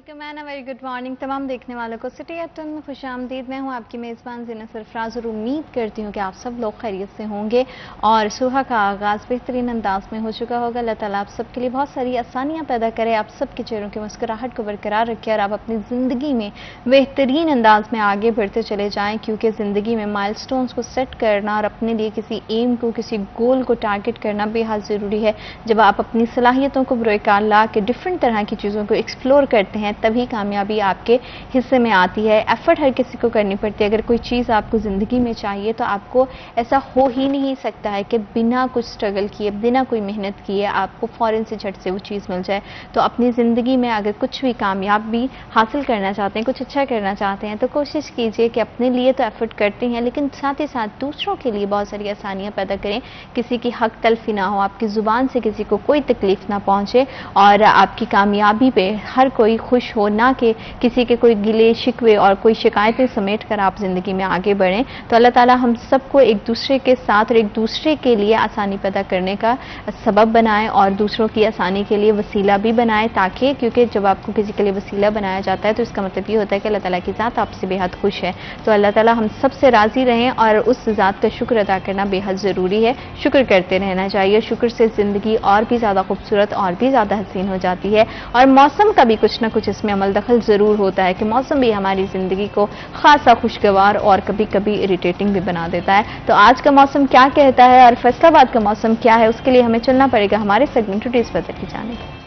Welcome very good morning तमाम देखने वालों को सिटी एट 10 में खुश आमदीद। मैं हूं आपकी मेज़बान ज़ीना सरफराज और उम्मीद करती हूं कि आप सब लोग खैरियत से होंगे और सुबह का आगाज़ बेहतरीन अंदाज में हो चुका होगा। अल्लाह ताला आप सबके लिए बहुत सारी आसानियां पैदा करे, आप सबके चेहरों की मुस्कुराहट को बरकरार रखे और आप अपनी ज़िंदगी में बेहतरीन अंदाज में आगे बढ़ते चले जाएँ, क्योंकि ज़िंदगी में माइलस्टोन्स को सेट करना और अपने लिए किसी एम को, किसी गोल को टारगेट करना बेहद ज़रूरी है। जब आप अपनी सलाहियतों को बुरोकार ला के डिफरेंट तरह की चीज़ों को एक्सप्लोर करते हैं तभी कामयाबी आपके हिस्से में आती है। एफर्ट हर किसी को करनी पड़ती है। अगर कोई चीज़ आपको ज़िंदगी में चाहिए तो आपको ऐसा हो ही नहीं सकता है कि बिना कुछ स्ट्रगल किए, बिना कोई मेहनत किए आपको फ़ौरन से झट से वो चीज़ मिल जाए। तो अपनी ज़िंदगी में अगर कुछ भी कामयाबी हासिल करना चाहते हैं, कुछ अच्छा करना चाहते हैं, तो कोशिश कीजिए कि अपने लिए तो एफर्ट करते हैं लेकिन साथ ही साथ दूसरों के लिए बहुत सारी आसानियाँ पैदा करें। किसी की हक तलफी ना हो, आपकी ज़ुबान से किसी को कोई तकलीफ ना पहुँचे और आपकी कामयाबी पे हर कोई खुश हो, ना कि किसी के कोई गिले शिकवे और कोई शिकायतें समेट कर आप ज़िंदगी में आगे बढ़ें। तो अल्लाह ताला हम सबको एक दूसरे के साथ और एक दूसरे के लिए आसानी पैदा करने का सबब बनाए और दूसरों की आसानी के लिए वसीला भी बनाए, ताकि क्योंकि जब आपको किसी के लिए वसीला बनाया जाता है तो इसका मतलब ये होता है कि अल्लाह ताला की ज़ात आपसे बेहद खुश है। तो अल्लाह ताला हम सबसे राज़ी रहें और उस ज़ात का शुक्र अदा करना बेहद ज़रूरी है। शुक्र करते रहना चाहिए। शुक्र से ज़िंदगी और भी ज़्यादा खूबसूरत और भी ज़्यादा हसीन हो जाती है। और मौसम का भी कुछ ना कुछ इसमें अमल दखल ज़रूर होता है कि मौसम भी हमारी ज़िंदगी को खासा खुशगवार और कभी कभी इरिटेटिंग भी बना देता है। तो आज का मौसम क्या कहता है और फैसलाबाद का मौसम क्या है, उसके लिए हमें चलना पड़ेगा हमारे सेगमेंट टुडेज़ वेदर की जानिब।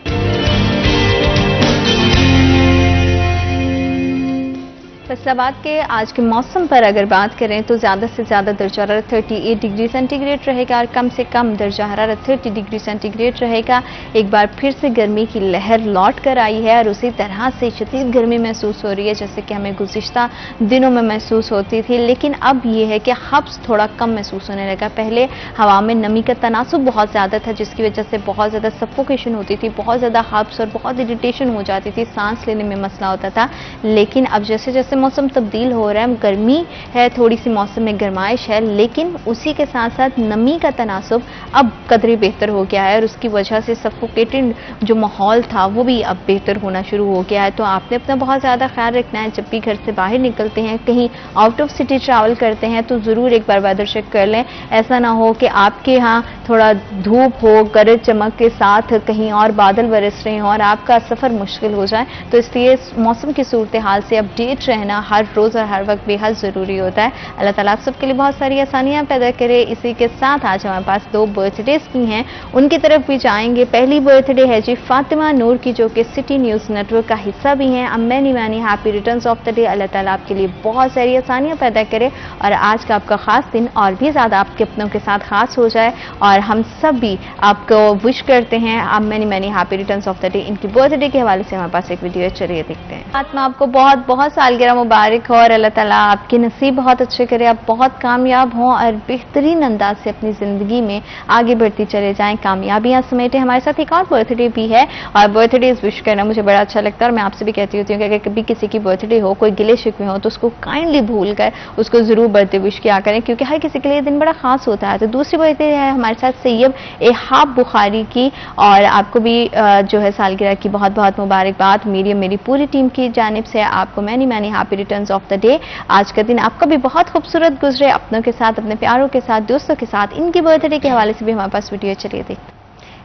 फैसलाबाद के आज के मौसम पर अगर बात करें तो ज़्यादा से ज़्यादा दर्जा हरारत 38 डिग्री सेंटीग्रेड रहेगा और कम से कम दर्जा हरारत 30 डिग्री सेंटीग्रेड रहेगा। एक बार फिर से गर्मी की लहर लौट कर आई है और उसी तरह से शदीद गर्मी महसूस हो रही है जैसे कि हमें गुज़िश्ता दिनों में महसूस होती थी। लेकिन अब ये है कि हब्स थोड़ा कम महसूस होने लगा। पहले हवा में नमी का तनासुब बहुत ज़्यादा था जिसकी वजह से बहुत ज़्यादा सफोकेशन होती थी, बहुत ज़्यादा हब्स और बहुत इरिटेशन हो जाती थी, सांस लेने में मसला होता था। लेकिन अब जैसे जैसे मौसम तब्दील हो रहा है, गर्मी है, थोड़ी सी मौसम में गर्माइश है, लेकिन उसी के साथ साथ नमी का तनासुब अब कदरे बेहतर हो गया है और उसकी वजह से सफोकेटेड जो माहौल था वो भी अब बेहतर होना शुरू हो गया है। तो आपने अपना बहुत ज़्यादा ख्याल रखना है। जब भी घर से बाहर निकलते हैं, कहीं आउट ऑफ सिटी ट्रैवल करते हैं तो ज़रूर एक बार वेदर चेक कर लें। ऐसा ना हो कि आपके यहाँ थोड़ा धूप हो, गरज चमक के साथ कहीं और बादल बरस रहे हों और आपका सफ़र मुश्किल हो जाए। तो इसलिए मौसम की सूरत हाल से अपडेट रहना हर रोज़ और हर वक्त बेहद ज़रूरी होता है। अल्लाह ताला आप सबके लिए बहुत सारी आसानियाँ पैदा करे। इसी के साथ आज हमारे पास 2 बर्थडेज की हैं, उनकी तरफ भी जाएंगे। पहली बर्थडे है जी फातिमा नूर की, जो कि सिटी न्यूज़ नेटवर्क का हिस्सा भी हैं। Many many happy returns of the day. Allah ताला आपके लिए बहुत सारी आसानियाँ पैदा करे और आज का आपका ख़ास दिन और भी ज़्यादा आपके अपनों के साथ ख़ास हो जाए और हम सब भी आपको विश करते हैं many many happy returns of the day. इनकी बर्थडे के हवाले से हमारे पास एक वीडियो, चलिए देखते हैं। फातिमा आपको बहुत बहुत सालगिरह मुबारक हो और अल्लाह ताला आपके नसीब बहुत अच्छे करे, आप बहुत कामयाब हों और बेहतरीन अंदाज से अपनी ज़िंदगी में आगे बढ़ती चले जाएं, कामयाबियां समेटें। हमारे साथ एक और बर्थडे भी है और बर्थडे विश करना मुझे बड़ा अच्छा लगता है और मैं आपसे भी कहती होती हूँ कि अगर कभी किसी की बर्थडे हो, कोई गिले शिकवे हो, तो उसको काइंडली भूल कर उसको ज़रूर बर्थडे विश किया करें, क्योंकि हर किसी के लिए दिन बड़ा खास होता है। तो दूसरी बर्थडे है हमारे साथ सैयद एहाब बुखारी की और आपको भी जो है सालगिरह की बहुत बहुत मुबारकबाद मेरी पूरी टीम की जानिब से। आपको many many happy returns of the day. आज का दिन आपका भी बहुत खूबसूरत गुजरे, अपनों के साथ, अपने प्यारों के साथ, दोस्तों के साथ। इनकी बर्थडे के हवाले से भी हमारे पास वीडियो, चलिए देखते हैं।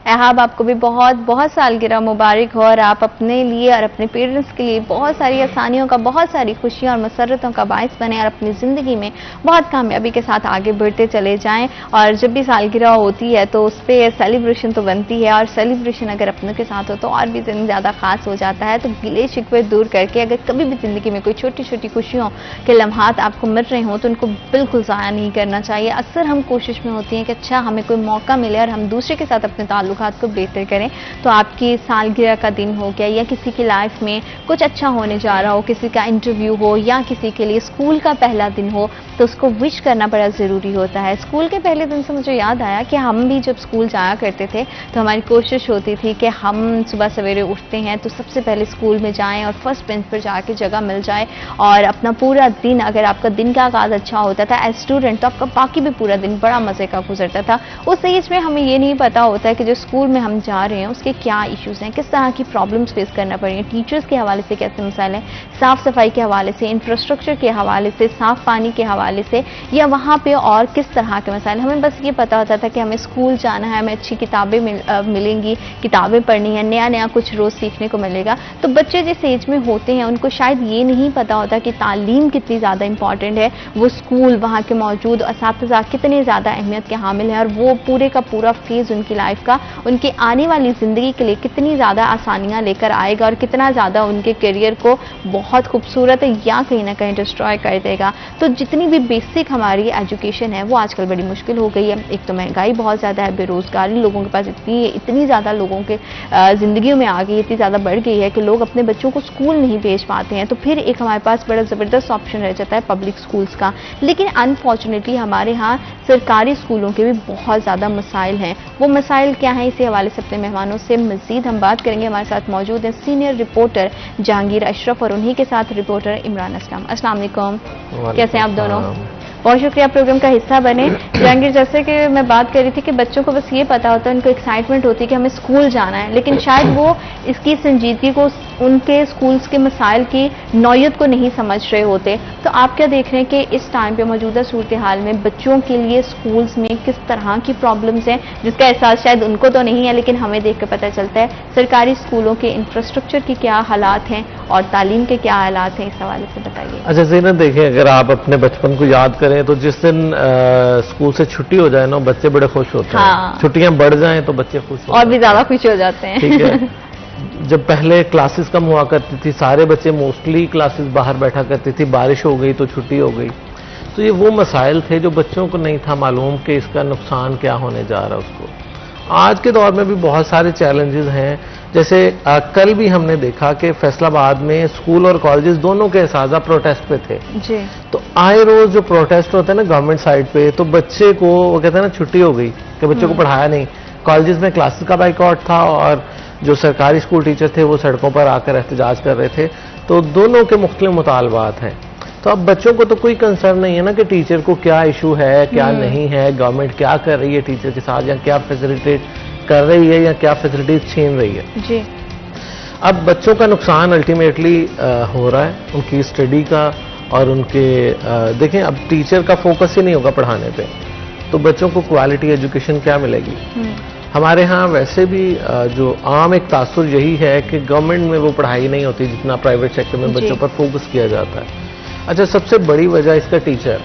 एहाब आपको भी बहुत बहुत सालगिरह मुबारक हो और आप अपने लिए और अपने पेरेंट्स के लिए बहुत सारी आसानियों का, बहुत सारी खुशियों और मसरतों का बाइस बने और अपनी ज़िंदगी में बहुत कामयाबी के साथ आगे बढ़ते चले जाएं। और जब भी सालगिरह होती है तो उस पर सेलिब्रेशन तो बनती है और सेलिब्रेशन अगर अपनों के साथ हो तो और भी दिन ज़्यादा ख़ास हो जाता है। तो गिले शिकवे दूर करके अगर कभी भी ज़िंदगी में कोई छोटी छोटी खुशियों के लम्हात आपको मिल रहे हों तो उनको बिल्कुल ज़ाया नहीं करना चाहिए। अक्सर हम कोशिश में होती हैं कि अच्छा हमें कोई मौका मिले और हम दूसरे के साथ अपने ताल्लुकात को बेहतर करें। तो आपकी सालगिरह का दिन हो गया या किसी की लाइफ में कुछ अच्छा होने जा रहा हो, किसी का इंटरव्यू हो या किसी के लिए स्कूल का पहला दिन हो, तो उसको विश करना बड़ा ज़रूरी होता है। स्कूल के पहले दिन से मुझे याद आया कि हम भी जब स्कूल जाया करते थे तो हमारी कोशिश होती थी कि हम सुबह सवेरे उठते हैं तो सबसे पहले स्कूल में जाएं और फर्स्ट बेंच पर जाके जगह मिल जाए और अपना पूरा दिन, अगर आपका दिन का आगाज़ अच्छा होता था एज स्टूडेंट, तो आपका बाकी भी पूरा दिन बड़ा मज़े का गुजरता था। उस एज में हमें ये नहीं पता होता है कि जो जिस स्कूल में हम जा रहे हैं उसके क्या इश्यूज हैं, किस तरह की प्रॉब्लम्स फेस करना पड़ रही हैं, टीचर्स के हवाले से कैसे मसाइल हैं, साफ सफाई के हवाले से, इंफ्रास्ट्रक्चर के हवाले से, साफ पानी के हवाले से, या वहाँ पे और किस तरह के मसाइल। हमें बस ये पता होता था कि हमें स्कूल जाना है, हमें अच्छी किताबें मिलेंगी, किताबें पढ़नी है, नया नया कुछ रोज सीखने को मिलेगा। तो बच्चे जिस एज में होते हैं उनको शायद ये नहीं पता होता कि तालीम कितनी ज़्यादा इंपॉर्टेंट है, वो स्कूल, वहाँ के मौजूद असातिज़ा कितने ज़्यादा अहमियत के हामिल हैं, और वो पूरे का पूरा फेज़ उनकी लाइफ का उनकी आने वाली ज़िंदगी के लिए कितनी ज़्यादा आसानियाँ लेकर आएगा और कितना ज़्यादा उनके करियर को बहुत खूबसूरत या कहीं ना कहीं डिस्ट्रॉय कर देगा। तो जितनी भी बेसिक हमारी एजुकेशन है वो आजकल बड़ी मुश्किल हो गई है। एक तो महंगाई बहुत ज़्यादा है, बेरोज़गारी लोगों के पास इतनी ज़्यादा लोगों के ज़िंदगियों में आ गई, इतनी ज़्यादा बढ़ गई है कि लोग अपने बच्चों को स्कूल नहीं भेज पाते हैं। तो फिर एक हमारे पास बड़ा ज़बरदस्त ऑप्शन रह जाता है पब्लिक स्कूल्स का। लेकिन अनफॉर्चुनेटली हमारे यहाँ सरकारी स्कूलों के भी बहुत ज़्यादा मसाइल हैं। वो मसाइल क्या हैं, इसी हवाले से अपने मेहमानों से मज़ीद हम बात करेंगे। हमारे साथ मौजूद हैं सीनियर रिपोर्टर जहांगीर अशरफ और उन्हीं के साथ रिपोर्टर इमरान असलम। अस्सलाम वालेकुम, कैसे हैं आप दोनों? बहुत शुक्रिया प्रोग्राम का हिस्सा बने। जहांगीर, जैसे कि मैं बात कर रही थी कि बच्चों को बस ये पता होता है, उनको एक्साइटमेंट होती है कि हमें स्कूल जाना है, लेकिन शायद वो इसकी संजीदगी को, उनके स्कूल्स के मसाइल की नौयत को नहीं समझ रहे होते। तो आप क्या देख रहे हैं कि इस टाइम पे मौजूदा सूरत हाल में बच्चों के लिए स्कूल्स में किस तरह की प्रॉब्लम्स हैं, जिसका एहसास शायद उनको तो नहीं है लेकिन हमें देख कर पता चलता है। सरकारी स्कूलों के इंफ्रास्ट्रक्चर के क्या हालात हैं और तालीम के क्या हालात हैं, इस हवाले से बताइए। अच्छा ज़ीनत, देखें, अगर आप अपने बचपन को याद करें तो जिस दिन स्कूल से छुट्टी हो जाए ना, बच्चे बड़े खुश होते हैं। छुट्टियां बढ़ जाएं तो बच्चे खुश होते हैं, और भी ज्यादा खुश हो जाते हैं। ठीक है। जब पहले क्लासेस कम हुआ करती थी, सारे बच्चे मोस्टली क्लासेस बाहर बैठा करती थी, बारिश हो गई तो छुट्टी हो गई, तो ये वो मसाइल थे जो बच्चों को नहीं था मालूम कि इसका नुकसान क्या होने जा रहा है उसको। आज के दौर में भी बहुत सारे चैलेंजेस हैं। जैसे कल भी हमने देखा कि फैसलाबाद में स्कूल और कॉलेजेस दोनों के असाजा प्रोटेस्ट पे थे जी। तो आए रोज जो प्रोटेस्ट होते हैं ना गवर्नमेंट साइड पे, तो बच्चे को वो कहते हैं ना छुट्टी हो गई कि बच्चों को पढ़ाया नहीं। कॉलेजेस में क्लासेस का बाइकआउट था और जो सरकारी स्कूल टीचर थे वो सड़कों पर आकर एहतजाज कर रहे थे। तो दोनों के मुख्तलिफ मुतालबात हैं। तो अब बच्चों को तो कोई कंसर्न नहीं है ना कि टीचर को क्या इशू है, क्या नहीं है, गवर्नमेंट क्या कर रही है टीचर के साथ, या क्या फैसिलिटेट कर रही है, या क्या फैसिलिटीज छीन रही है जी। अब बच्चों का नुकसान अल्टीमेटली हो रहा है, उनकी स्टडी का और उनके देखें, अब टीचर का फोकस ही नहीं होगा पढ़ाने पे, तो बच्चों को क्वालिटी एजुकेशन क्या मिलेगी। हमारे यहाँ वैसे भी जो आम एक तासुर यही है कि गवर्नमेंट में वो पढ़ाई नहीं होती जितना प्राइवेट सेक्टर में बच्चों पर फोकस किया जाता है। अच्छा, सबसे बड़ी वजह इसका टीचर।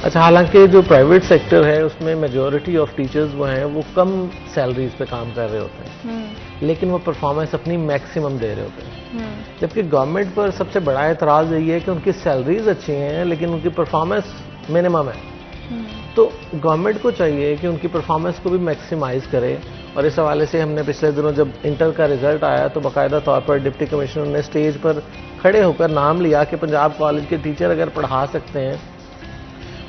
अच्छा, हालांकि जो प्राइवेट सेक्टर है उसमें मेजॉरिटी ऑफ टीचर्स वो हैं वो कम सैलरीज पे काम कर रहे होते हैं, लेकिन वो परफॉर्मेंस अपनी मैक्सिमम दे रहे होते हैं। जबकि गवर्नमेंट पर सबसे बड़ा एतराज यही है कि उनकी सैलरीज अच्छी हैं लेकिन उनकी परफॉर्मेंस मिनिमम है। तो गवर्नमेंट को चाहिए कि उनकी परफॉर्मेंस को भी मैक्सिमाइज करे। और इस हवाले से हमने पिछले दिनों जब इंटर का रिजल्ट आया तो बाकायदा तौर पर डिप्टी कमिश्नर ने स्टेज पर खड़े होकर नाम लिया कि पंजाब कॉलेज के टीचर अगर पढ़ा सकते हैं,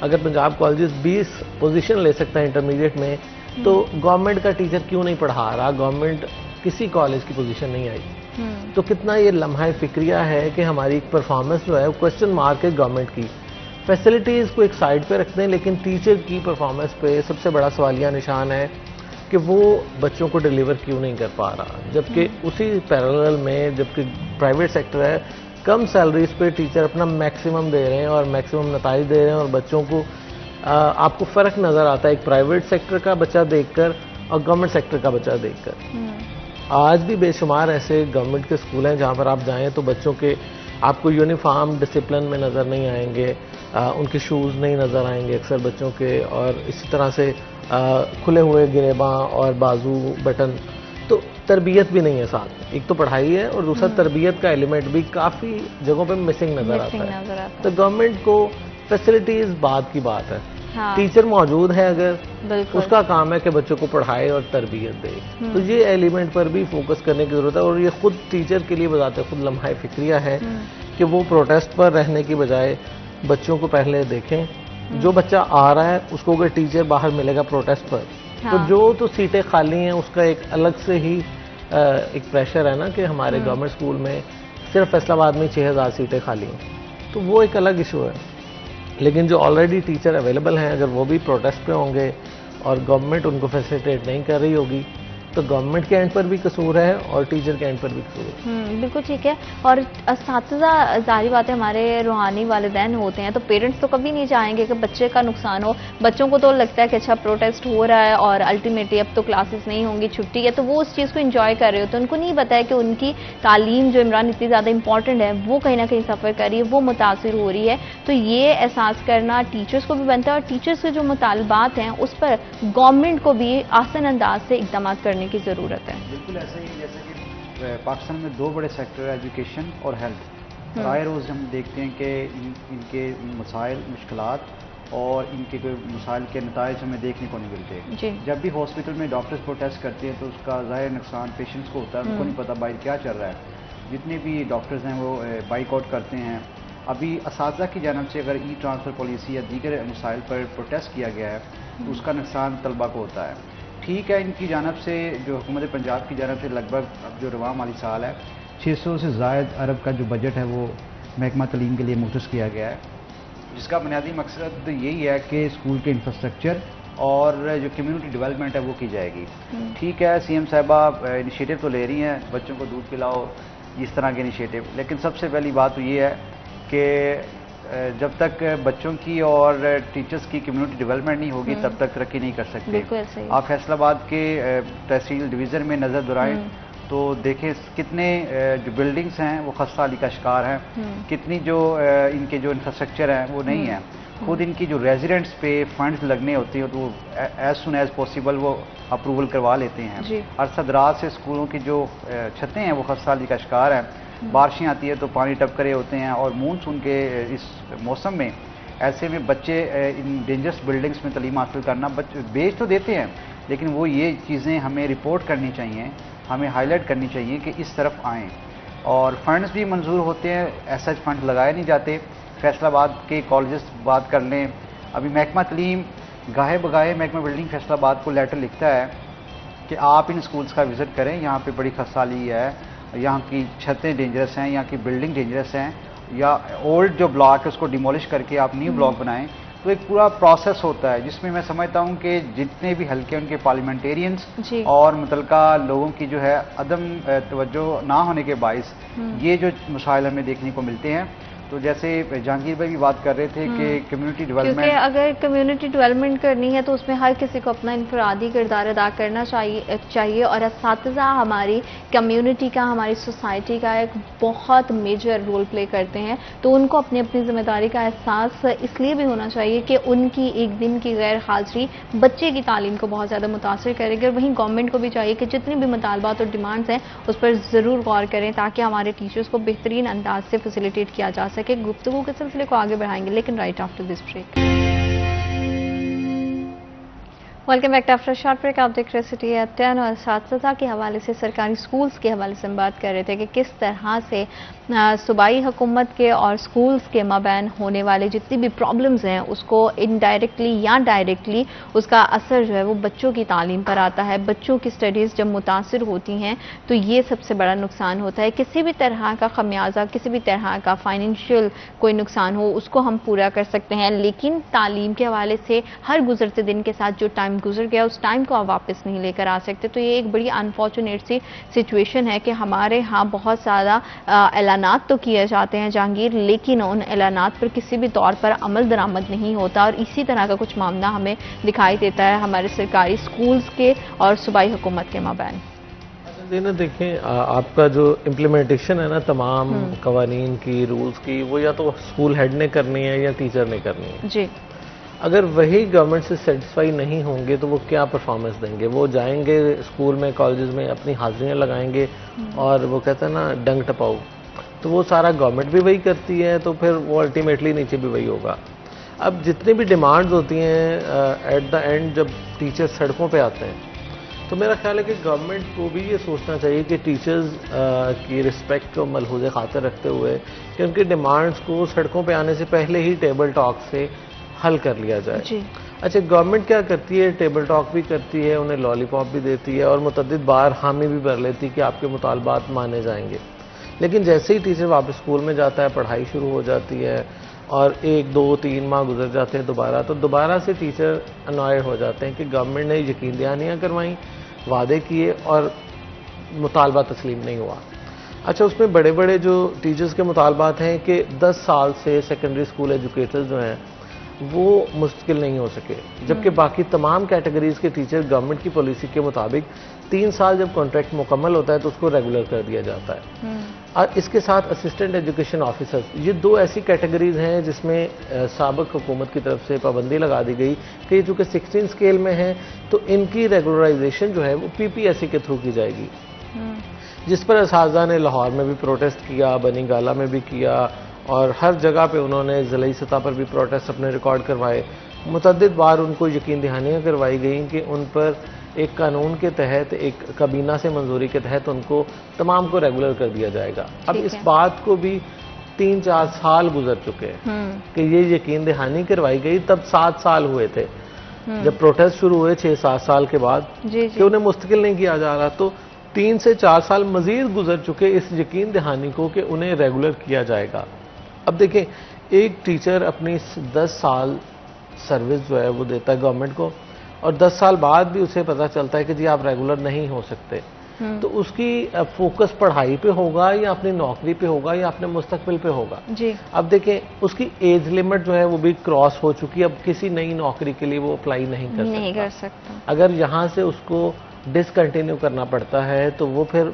अगर पंजाब कॉलेजेस 20 पोजीशन ले सकते हैं इंटरमीडिएट में, तो गवर्नमेंट का टीचर क्यों नहीं पढ़ा रहा, गवर्नमेंट किसी कॉलेज की पोजीशन नहीं आई। तो कितना ये लम्हा फिक्रिया है कि हमारी परफॉर्मेंस जो है वो क्वेश्चन मार्क है गवर्नमेंट की। फैसिलिटीज़ को एक साइड पे रखते हैं, लेकिन टीचर की परफॉर्मेंस पे सबसे बड़ा सवालिया निशान है कि वो बच्चों को डिलीवर क्यों नहीं कर पा रहा। जबकि उसी पैरेलल में जबकि प्राइवेट सेक्टर है, कम सैलरीज पे टीचर अपना मैक्सिमम दे रहे हैं और मैक्सिमम नताइज दे रहे हैं, और बच्चों को आपको फ़र्क नज़र आता है एक प्राइवेट सेक्टर का बच्चा देखकर और गवर्नमेंट सेक्टर का बच्चा देखकर। आज भी बेशुमार ऐसे गवर्नमेंट के स्कूल हैं जहाँ पर आप जाएं तो बच्चों के आपको यूनिफॉर्म डिसिप्लिन में नज़र नहीं आएंगे, उनके शूज़ नहीं नज़र आएंगे अक्सर बच्चों के, और इसी तरह से खुले हुए गिरेबां और बाजू बटन। तो तरबियत भी नहीं है साथ, एक तो पढ़ाई है और दूसरा तरबियत का एलिमेंट भी काफ़ी जगहों पे मिसिंग नज़र आता है। तो गवर्नमेंट को फैसिलिटीज़ बाद की बात है, टीचर मौजूद है अगर, उसका काम है कि बच्चों को पढ़ाए और तरबियत दे। तो ये एलिमेंट पर भी फोकस करने की जरूरत है। और ये खुद टीचर के लिए बताते खुद लम्हा फिक्रिया है कि वो प्रोटेस्ट पर रहने की बजाय बच्चों को पहले देखें। जो बच्चा आ रहा है उसको अगर टीचर बाहर मिलेगा प्रोटेस्ट पर, तो जो तो सीटें खाली हैं उसका एक अलग से ही एक प्रेशर है ना कि हमारे गवर्नमेंट स्कूल में सिर्फ फैसलाबाद में 6000 सीटें खाली हैं, तो वो एक अलग इशू है। लेकिन जो ऑलरेडी टीचर अवेलेबल हैं, अगर वो भी प्रोटेस्ट पे होंगे और गवर्नमेंट उनको फैसिलिटेट नहीं कर रही होगी, तो गवर्नमेंट के एंड पर भी कसूर है और टीचर के एंड पर भी कसूर है। बिल्कुल ठीक है। और असातिज़ा ज़ाहिर बात है हमारे रूहानी वालिदैन होते हैं, तो पेरेंट्स तो कभी नहीं चाहेंगे कि बच्चे का नुकसान हो। बच्चों को तो लगता है कि अच्छा प्रोटेस्ट हो रहा है और अल्टीमेटली अब तो क्लासेस नहीं होंगी, छुट्टी है, तो वो उस चीज़ को इंजॉय कर रहे होते हैं। उनको नहीं पता है कि उनकी तालीम जो इमरान इतनी ज़्यादा इंपॉर्टेंट है वो कहीं ना कहीं सफ़र कर रही है, वो मुतासिर हो रही है। तो ये एहसास करना टीचर्स को भी बनता है और टीचर्स के जो मुतालबात हैं उस पर गवर्नमेंट को भी आसान अंदाज से इकदाम करने की ज़रूरत है। बिल्कुल ऐसे ही जैसे कि पाकिस्तान में दो बड़े सेक्टर है, एजुकेशन और हेल्थ। आए रोज़ हम देखते हैं कि इनके मसाइल, मुश्किलात और इनके कोई मसाइल के नताइज हमें देखने को नहीं मिलते। जब भी हॉस्पिटल में डॉक्टर्स प्रोटेस्ट करते हैं तो उसका ज़ाहिर नुकसान पेशेंट्स को होता है, उनको नहीं पता बाहर क्या चल रहा है। जितने भी डॉक्टर्स हैं वो बाइकआउट करते हैं। अभी असातिज़ा की जानब से अगर ई ट्रांसफ़र पॉलिसी या दीगर मसाइल पर प्रोटेस्ट किया गया है तो उसका नुकसान तलबा को होता है। ठीक है, इनकी जानब से जो हुकूमत पंजाब की जानब से लगभग अब जो रवां माली साल है 600 से ज़ायद अरब का जो बजट है वो महकमा तालीम के लिए मुख्तस किया गया है, जिसका बुनियादी मकसद यही है कि स्कूल के इंफ्रास्ट्रक्चर और जो कम्युनिटी डेवलपमेंट है वो की जाएगी। ठीक है, सीएम साहिबा इनिशिएटिव तो ले रही हैं, बच्चों को दूध पिलाओ, इस तरह के इनिशिएटिव, लेकिन सबसे पहली बात तो ये है कि जब तक बच्चों की और टीचर्स की कम्युनिटी डेवलपमेंट नहीं होगी तब तक तरक्की नहीं कर सकते। आप फैसलाबाद के तहसील डिवीज़न में नज़र दुराएं तो देखें कितने जो बिल्डिंग्स हैं वो खस्ता हाली का शिकार हैं, कितनी जो इनके जो इंफ्रास्ट्रक्चर हैं वो नहीं है। खुद इनकी जो रेजिडेंट्स पे फंड्स लगने होते हैं तो एज सुन एज पॉसिबल वो अप्रूवल करवा लेते हैं। अरसद रात से स्कूलों की जो छतें हैं वो खस्ता हाली का शिकार हैं। बारिशें आती है तो पानी टपक रहे होते हैं और मानसून के इस मौसम में ऐसे में बच्चे इन डेंजरस बिल्डिंग्स में तालीम हासिल करना बेच तो देते हैं, लेकिन वो ये चीज़ें हमें रिपोर्ट करनी चाहिए, हमें हाईलाइट करनी चाहिए कि इस तरफ आएँ। और फंड्स भी मंजूर होते हैं, ऐसा फंड लगाए नहीं जाते। फैसलाबाद के कॉलेजेस बात कर लें, अभी महकमा तालीम गाहे बगाहे महकमा बिल्डिंग फैसलाबाद को लेटर लिखता है कि आप इन स्कूल्स का विज़िट करें, यहाँ पे बड़ी खस्ताहाली है, यहाँ की छतें डेंजरस हैं, यहाँ की बिल्डिंग डेंजरस हैं, या ओल्ड जो ब्लॉक है उसको डिमोलिश करके आप न्यू ब्लॉक बनाएं। तो एक पूरा प्रोसेस होता है जिसमें मैं समझता हूँ कि जितने भी हल्के उनके पार्लियामेंटेरियंस और मुतलका लोगों की जो है अदम तवज्जो ना होने के बाइस ये जो मसाइल हमें देखने को मिलते हैं। तो जैसे जहांगीर भाई भी बात कर रहे थे कि कम्युनिटी डेवलपमेंट, क्योंकि अगर कम्युनिटी डेवलपमेंट करनी है तो उसमें हर किसी को अपना इनफरादी किरदार अदा करना चाहिए और असातिज़ा हमारी कम्युनिटी का, हमारी सोसाइटी का एक बहुत मेजर रोल प्ले करते हैं। तो उनको अपनी अपनी जिम्मेदारी का एहसास इसलिए भी होना चाहिए कि उनकी एक दिन की गैर हाजिरी बच्चे की तालीम को बहुत ज़्यादा मुतासर करेगी। और वहीं गवर्नमेंट को भी चाहिए कि जितनी भी मुतालबात और डिमांड्स हैं उस पर ज़रूर गौर करें ताकि हमारे टीचर्स को बेहतरीन अंदाज से फैसिलिटेट किया जा सके। गुफ्तगू के सिलसिले को आगे बढ़ाएंगे, लेकिन right after this break. Welcome back after short break. आप देख रहे सिटी एट 10 और असातिज़ा के हवाले से, सरकारी स्कूल्स के हवाले से हम बात कर रहे थे कि किस तरह से सूबाई हुकूमत के और स्कूल्स के माबैन होने वाले जितनी भी प्रॉब्लम्स हैं उसको इनडायरेक्टली या डायरेक्टली उसका असर जो है वो बच्चों की तालीम पर आता है। बच्चों की स्टडीज़ जब मुतासिर होती हैं तो ये सबसे बड़ा नुकसान होता है। किसी भी तरह का खमियाजा, किसी भी तरह का फाइनेंशियल कोई नुकसान हो उसको हम पूरा कर सकते हैं, लेकिन तालीम के हवाले से हर गुजरते दिन के साथ जो टाइम गुजर गया उस टाइम को आप वापस नहीं लेकर आ सकते। तो ये एक बड़ी अनफॉर्चुनेट सी सिचुएशन है कि हमारे यहाँ बहुत ज़्यादा ऐलानात तो किए जाते हैं जहांगीर, लेकिन उन ऐलानात पर किसी भी तौर पर अमल दरामद नहीं होता। और इसी तरह का कुछ मामला हमें दिखाई देता है हमारे सरकारी स्कूल्स के और सूबाई हुकूमत के माबैन। देखें, आपका जो इम्प्लीमेंटेशन है ना तमाम कवानीन की, रूल्स की, वो या तो स्कूल हेड ने करनी है या टीचर ने करनी है जी। अगर वही गवर्नमेंट से सेटिस्फाई नहीं होंगे तो वो क्या परफॉर्मेंस देंगे? वो जाएंगे स्कूल में, कॉलेजेस में अपनी हाजिरियां लगाएंगे और वो कहते हैं ना डंग टपाओ, तो वो सारा गवर्नमेंट भी वही करती है, तो फिर वो अल्टीमेटली नीचे भी वही होगा। अब जितनी भी डिमांड्स होती हैं एट द एंड जब टीचर सड़कों पे आते हैं तो मेरा ख्याल है कि गवर्नमेंट को भी ये सोचना चाहिए कि टीचर्स की रिस्पेक्ट को मलहूज़े खातिर रखते हुए कि उनकी डिमांड्स को सड़कों पे आने से पहले ही टेबल टॉक से हल कर लिया जाए जी। अच्छा, गवर्नमेंट क्या करती है? टेबल टॉक भी करती है, उन्हें लॉलीपॉप भी देती है और मुतअद्दिद बार हामी भी भर लेती है कि आपके मुतालबात माने जाएंगे। लेकिन जैसे ही टीचर वापस स्कूल में जाता है, पढ़ाई शुरू हो जाती है और 1, 2, 3 माह गुजर जाते हैं दोबारा, तो दोबारा से टीचर अनॉयड हो जाते हैं कि गवर्नमेंट ने यकीन दहानियाँ करवाई, वादे किए और मुतालबा तस्लीम नहीं हुआ। अच्छा, उसमें बड़े बड़े जो टीचर्स के मुतालबात हैं कि 10 साल से सेकेंडरी स्कूल एजुकेटर्स जो हैं वो मुश्किल नहीं हो सके, जबकि बाकी तमाम कैटेगरीज के टीचर गवर्नमेंट की पॉलिसी के मुताबिक 3 साल जब कॉन्ट्रैक्ट मुकम्मल होता है तो उसको रेगुलर कर दिया जाता है। और इसके साथ असिस्टेंट एजुकेशन ऑफिसर्स, ये 2 ऐसी कैटेगरीज हैं जिसमें साबिक हुकूमत की तरफ से पाबंदी लगा दी गई कि ये चूँकि 16 स्केल में है तो इनकी रेगुलराइजेशन जो है वो PPSE के थ्रू की जाएगी, जिस पर असातिज़ा ने लाहौर में भी प्रोटेस्ट किया, बनी गाला में भी किया और हर जगह पे उन्होंने ज़िलाई सतह पर भी प्रोटेस्ट अपने रिकॉर्ड करवाए। मुतअद्दिद बार उनको यकीन दहानियाँ करवाई गई कि उन पर एक कानून के तहत, एक काबीना से मंजूरी के तहत उनको तमाम को रेगुलर कर दिया जाएगा। अब इस बात को भी 3-4 साल गुजर चुके हैं कि ये यकीन दहानी करवाई गई, तब 7 साल हुए थे जब प्रोटेस्ट शुरू हुए 6-7 साल के बाद कि उन्हें मुस्तकिल नहीं किया जा रहा। तो 3 से 4 साल मजीद गुजर चुके इस यकीन दहानी को कि उन्हें रेगुलर किया जाएगा। अब देखें, एक टीचर अपनी 10 साल सर्विस जो है वो देता है गवर्नमेंट को और 10 साल बाद भी उसे पता चलता है कि जी आप रेगुलर नहीं हो सकते, तो उसकी फोकस पढ़ाई पे होगा या अपनी नौकरी पे होगा या अपने मुस्तकबिल पे होगा जी। अब देखें, उसकी एज लिमिट जो है वो भी क्रॉस हो चुकी है, अब किसी नई नौकरी के लिए वो अप्लाई नहीं कर सकता। अगर यहाँ से उसको डिसकंटिन्यू करना पड़ता है तो वो फिर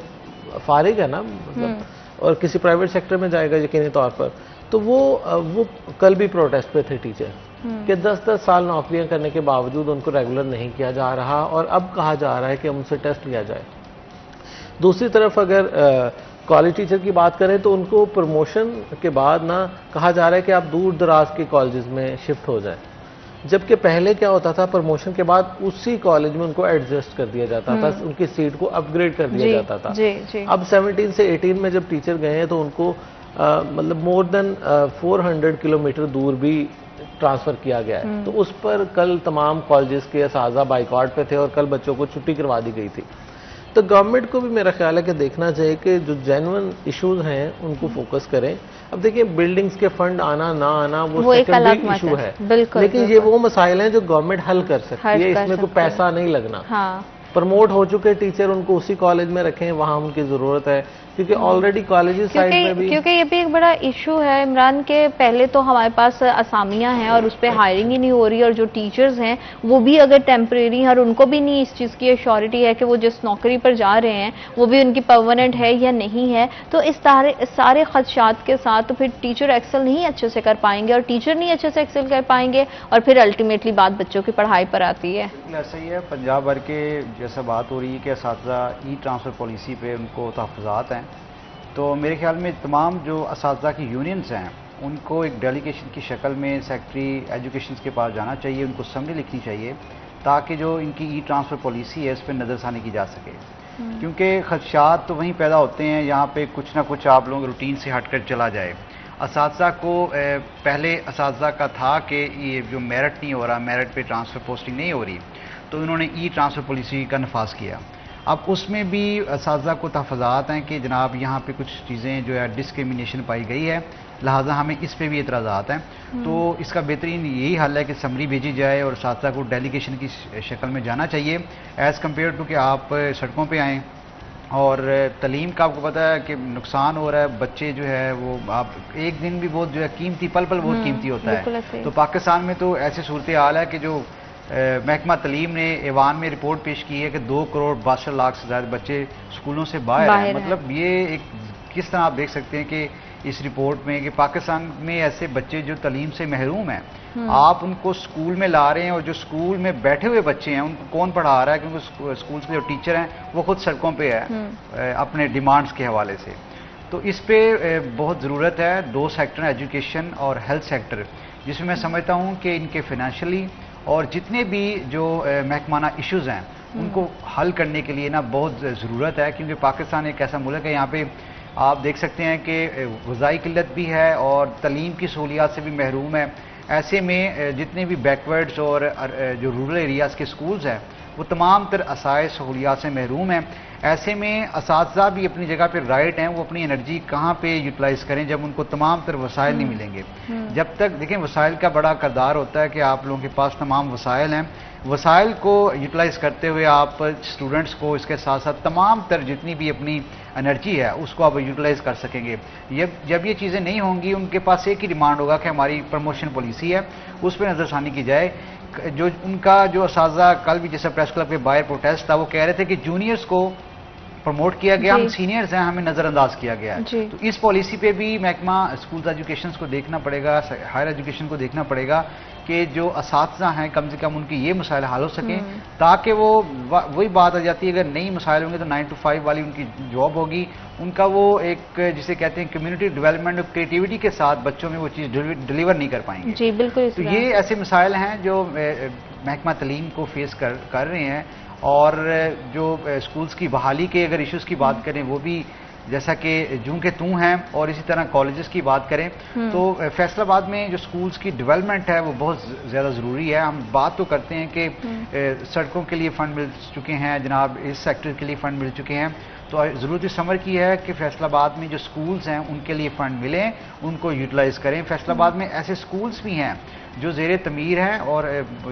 फारिग है ना, मतलब, और किसी प्राइवेट सेक्टर में जाएगा यकीनी तौर पर। तो वो कल भी प्रोटेस्ट पे थे टीचर कि 10-10 साल नौकरियां करने के बावजूद उनको रेगुलर नहीं किया जा रहा और अब कहा जा रहा है कि उनसे टेस्ट लिया जाए। दूसरी तरफ अगर कॉलेज टीचर की बात करें तो उनको प्रमोशन के बाद ना कहा जा रहा है कि आप दूर दराज के कॉलेजेस में शिफ्ट हो जाए, जबकि पहले क्या होता था, प्रमोशन के बाद उसी कॉलेज में उनको एडजस्ट कर दिया जाता था, उनकी सीट को अपग्रेड कर दिया जाता था। अब 17 से 18 में जब टीचर गए हैं तो उनको मतलब मोर देन 400 किलोमीटर दूर भी ट्रांसफ़र किया गया है। तो उस पर कल तमाम कॉलेजेस के असातिज़ा बाइकआउट पे थे और कल बच्चों को छुट्टी करवा दी गई थी। तो गवर्नमेंट को भी मेरा ख्याल है कि देखना चाहिए कि जो जेन्युइन इश्यूज हैं उनको फोकस करें। अब देखिए, बिल्डिंग्स के फंड आना ना आना वो सेकेंडरी इशू है, लेकिन ये वो मसाइल हैं जो गवर्नमेंट हल कर सकती है, इसमें कोई पैसा नहीं लगना। प्रमोट हो चुके टीचर उनको उसी कॉलेज में रखें, वहाँ उनकी ज़रूरत है, क्योंकि ऑलरेडी कॉलेजेस साइड में भी, क्योंकि ये भी एक बड़ा इशू है इमरान के, पहले तो हमारे पास असामियां हैं और उस पर हायरिंग ही नहीं हो रही, और जो टीचर्स हैं वो भी अगर टेम्परेरी हैं और उनको भी नहीं इस चीज़ की एश्योरिटी है कि वो जिस नौकरी पर जा रहे हैं वो भी उनकी परमानेंट है या नहीं है। तो इस सारे खदशात के साथ तो फिर टीचर एक्सेल नहीं अच्छे से कर पाएंगे और टीचर नहीं अच्छे से एक्सेल कर पाएंगे और फिर अल्टीमेटली बात बच्चों की पढ़ाई पर आती है। ऐसा ही है, पंजाब भर के जैसा बात हो रही है कि असातिज़ा ई ट्रांसफ़र पॉलिसी पे उनको तहफ़्फ़ुज़ात हैं, तो मेरे ख्याल में तमाम जो असातिज़ा की यूनियंस हैं उनको एक डेलीगेशन की शक्ल में सेक्रेटरी एजुकेशन के पास जाना चाहिए, उनको समरी लिखनी चाहिए ताकि जो इनकी ई ट्रांसफ़र पॉलिसी है इस पर नज़रसानी की जा सके। क्योंकि खदशात तो वहीं पैदा होते हैं यहाँ पे कुछ ना कुछ आप लोग रूटीन से हट कर चला जाए। असातिज़ा को पहले असातिज़ा का था कि ये जो मेरिट नहीं हो रहा, मेरिट पे ट्रांसफ़र पोस्टिंग नहीं हो रही, तो इन्होंने ई ट्रांसफ़र पॉलिसी का नफाज किया। अब उसमें भी असातिज़ा को तहफ़्फ़ुज़ात हैं कि जनाब यहाँ पे कुछ चीज़ें जो है डिस्क्रिमिनेशन पाई गई है, लिहाजा हमें इस पे भी एतराज़ात हैं। तो इसका बेहतरीन यही हल है कि समरी भेजी जाए और असातिज़ा को डेलीगेशन की शक्ल में जाना चाहिए, एज़ कम्पेयर टू कि आप सड़कों पर आएँ। और तलीम का आपको पता है कि नुकसान हो रहा है, बच्चे जो है वो आप एक दिन भी बहुत जो है कीमती, पल पल बहुत कीमती होता है। तो पाकिस्तान में तो ऐसी सूरत हाल है कि जो महकमा तलीम ने ईवान में रिपोर्ट पेश की है कि 2 करोड़ 62 लाख से ज़्यादा बच्चे स्कूलों से बाहर हैं। मतलब ये एक किस तरह आप देख सकते हैं कि इस रिपोर्ट में कि पाकिस्तान में ऐसे बच्चे जो तलीम से महरूम हैं, आप उनको स्कूल में ला रहे हैं और जो स्कूल में बैठे हुए बच्चे हैं उनको कौन पढ़ा रहा है, क्योंकि स्कूल के जो टीचर हैं वो खुद सड़कों पे है अपने डिमांड्स के हवाले से। तो इस पे बहुत ज़रूरत है 2 सेक्टर, एजुकेशन और हेल्थ सेक्टर, जिसमें मैं समझता हूँ कि इनके फाइनेंशियली और जितने भी जो महकमाना इश्यूज़ हैं उनको हल करने के लिए ना बहुत ज़रूरत है, क्योंकि पाकिस्तान एक ऐसा मुल्क है यहाँ पे आप देख सकते हैं कि ग़िज़ाई किल्लत भी है और तलीम की सहूलियात से भी महरूम है। ऐसे में जितने भी बैकवर्ड्स और जो रूरल एरियाज़ के स्कूल्स हैं वो तमाम तर असाइस सहूलियात से महरूम हैं। ऐसे में असातिज़ा भी अपनी जगह पे राइट हैं, वो अपनी एनर्जी कहाँ पे यूटिलाइज करें जब उनको तमाम तर वसाइल नहीं मिलेंगे। जब तक देखें वसाइल का बड़ा किरदार होता है कि आप लोगों के पास तमाम वसाइल हैं, वसाइल को यूटिलाइज करते हुए आप स्टूडेंट्स को इसके साथ साथ तमाम तर जितनी भी अपनी एनर्जी है उसको आप यूटिलाइज कर सकेंगे। जब ये चीज़ें नहीं होंगी, उनके पास एक ही डिमांड होगा कि हमारी प्रमोशन पॉलिसी है उस पर नज़रसानी की जाए। जो उनका जो असातिज़ा कल भी जैसे प्रेस क्लब के बाहर प्रोटेस्ट था, वो कह रहे थे कि जूनियर्स को प्रमोट किया गया, हम सीनियर्स हैं, हमें नज़रअंदाज किया गया है। तो इस पॉलिसी पे भी महकमा स्कूल एजुकेशन को देखना पड़ेगा, हायर एजुकेशन को देखना पड़ेगा कि जो असातिज़ा हैं कम से कम उनके ये मसाइल हल हो सकें, ताकि वो वही बात आ जाती है, अगर नई मसाइल होंगे तो 9 to 5 वाली उनकी जॉब होगी, उनका वो एक जिसे कहते हैं कम्युनिटी डेवलपमेंट और क्रिएटिविटी के साथ बच्चों में वो चीज़ डिलीवर नहीं कर पाएंगे। जी बिल्कुल। तो ये ऐसे मसाइल हैं जो महकमा तलीम को फेस कर रहे हैं। और जो स्कूल्स की बहाली के अगर इश्यूज़ की बात करें, वो भी जैसा कि जूं के तू हैं, और इसी तरह कॉलेजेस की बात करें तो फैसलाबाद में जो स्कूल्स की डेवलपमेंट है वो बहुत ज़्यादा ज़रूरी है। हम बात तो करते हैं कि सड़कों के लिए फ़ंड मिल चुके हैं जनाब, इस सेक्टर के लिए फ़ंड मिल चुके हैं, तो ज़रूरत इस समर की है कि फैसलाबाद में जो स्कूल्स हैं उनके लिए फ़ंड मिलें, उनको यूटिलाइज़ करें। फैसलाबाद में ऐसे स्कूल्स भी हैं जो ज़ेरे तमीर हैं, और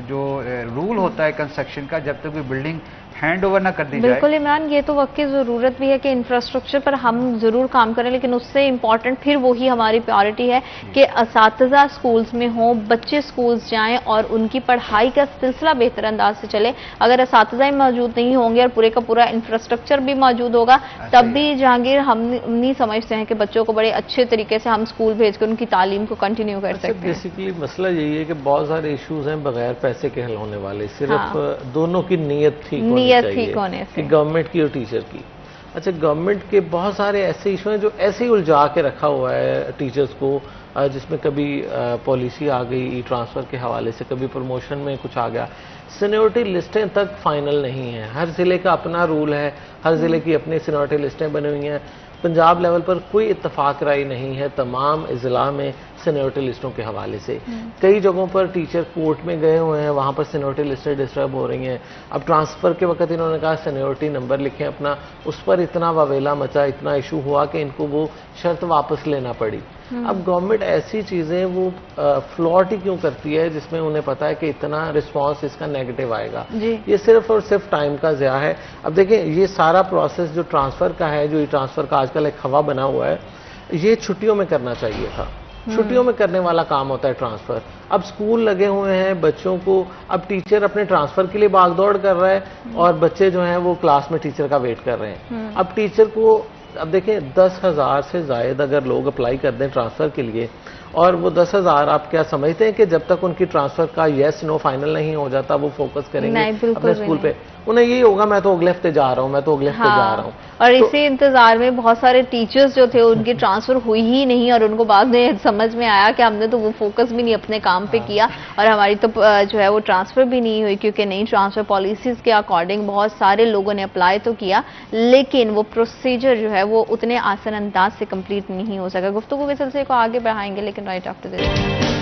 जो रूल होता है कंस्ट्रक्शन का, जब तक कोई बिल्डिंग हैंड ओवर ना कर दी जाए। बिल्कुल इमरान, ये तो वक्त की ज़रूरत भी है कि इंफ्रास्ट्रक्चर पर हम ज़रूर काम करें, लेकिन उससे इम्पॉर्टेंट फिर वही हमारी प्रायोरिटी है कि असातिज़ा स्कूल्स में हों, बच्चे स्कूल्स जाएं और उनकी पढ़ाई का सिलसिला बेहतर अंदाज से चले। अगर असातिज़ा ही मौजूद नहीं होंगे और पूरे का पूरा इंफ्रास्ट्रक्चर भी मौजूद होगा, तब भी जहांगीर हम नहीं समझते हैं कि बच्चों को बड़े अच्छे तरीके से हम स्कूल भेजकर उनकी तालीम को कंटिन्यू कर सकते हैं। बेसिकली मसला यही है कि बहुत सारे इश्यूज हैं बगैर पैसे के हल होने वाले, सिर्फ दोनों की नीयत ठीक होने से, गवर्नमेंट की और टीचर की। अच्छा, गवर्नमेंट के बहुत सारे ऐसे इशू हैं जो ऐसे ही उलझा के रखा हुआ है टीचर्स को, जिसमें कभी पॉलिसी आ गई ई ट्रांसफ़र के हवाले से, कभी प्रमोशन में कुछ आ गया, सीनियरिटी लिस्टें तक फाइनल नहीं है। हर ज़िले का अपना रूल है, हर ज़िले की अपनी सीनियरिटी लिस्टें बनी हुई हैं। पंजाब लेवल पर कोई इत्तफाक राय नहीं है तमाम ज़िला में सीनियरिटी लिस्टों के हवाले से। कई जगहों पर टीचर कोर्ट में गए हुए हैं, वहाँ पर सीनियरिटी लिस्टें डिस्टर्ब हो रही हैं। अब ट्रांसफ़र के वक्त इन्होंने कहा सीनियरिटी नंबर लिखें अपना, उस पर इतना वावेला मचा, इतना इशू हुआ कि इनको वो शर्त वापस लेना पड़ी। अब गवर्नमेंट ऐसी चीज़ें वो फ्लॉट ही क्यों करती है जिसमें उन्हें पता है कि इतना रिस्पांस इसका नेगेटिव आएगा। ये सिर्फ और सिर्फ टाइम का ज़िया है। अब देखें, ये सारा प्रोसेस जो ट्रांसफ़र का है, जो ट्रांसफ़र का आजकल एक हवा बना हुआ है, ये छुट्टियों में करना चाहिए था। छुट्टियों में करने वाला काम होता है ट्रांसफ़र। अब स्कूल लगे हुए हैं बच्चों को, अब टीचर अपने ट्रांसफ़र के लिए भागदौड़ कर रहा है और बच्चे जो हैं वो क्लास में टीचर का वेट कर रहे हैं। अब टीचर को, अब देखें 10,000 से ज़ायद अगर लोग अप्लाई कर दें ट्रांसफ़र के लिए, और वो 10,000 आप क्या समझते हैं कि जब तक उनकी ट्रांसफ़र का येस नो फाइनल नहीं हो जाता वो फोकस करेंगे अपने स्कूल पे? उन्हें यही होगा मैं तो अगले हफ्ते जा रहा हूँ, मैं तो अगले हफ्ते जा रहा हूँ। और तो इसी इंतजार में बहुत सारे टीचर्स जो थे उनकी ट्रांसफर हुई ही नहीं, और उनको बाद में समझ में आया कि हमने तो वो फोकस भी नहीं अपने काम पे किया, और हमारी तो जो है वो ट्रांसफर भी नहीं हुई, क्योंकि नई ट्रांसफर पॉलिसीज के अकॉर्डिंग बहुत सारे लोगों ने अप्लाई तो किया, लेकिन वो प्रोसीजर जो है वो उतने आसान अंदाज से कंप्लीट नहीं हो सका। गुफ्तगू के सिलसिले को आगे बढ़ाएंगे, लेकिन right after this.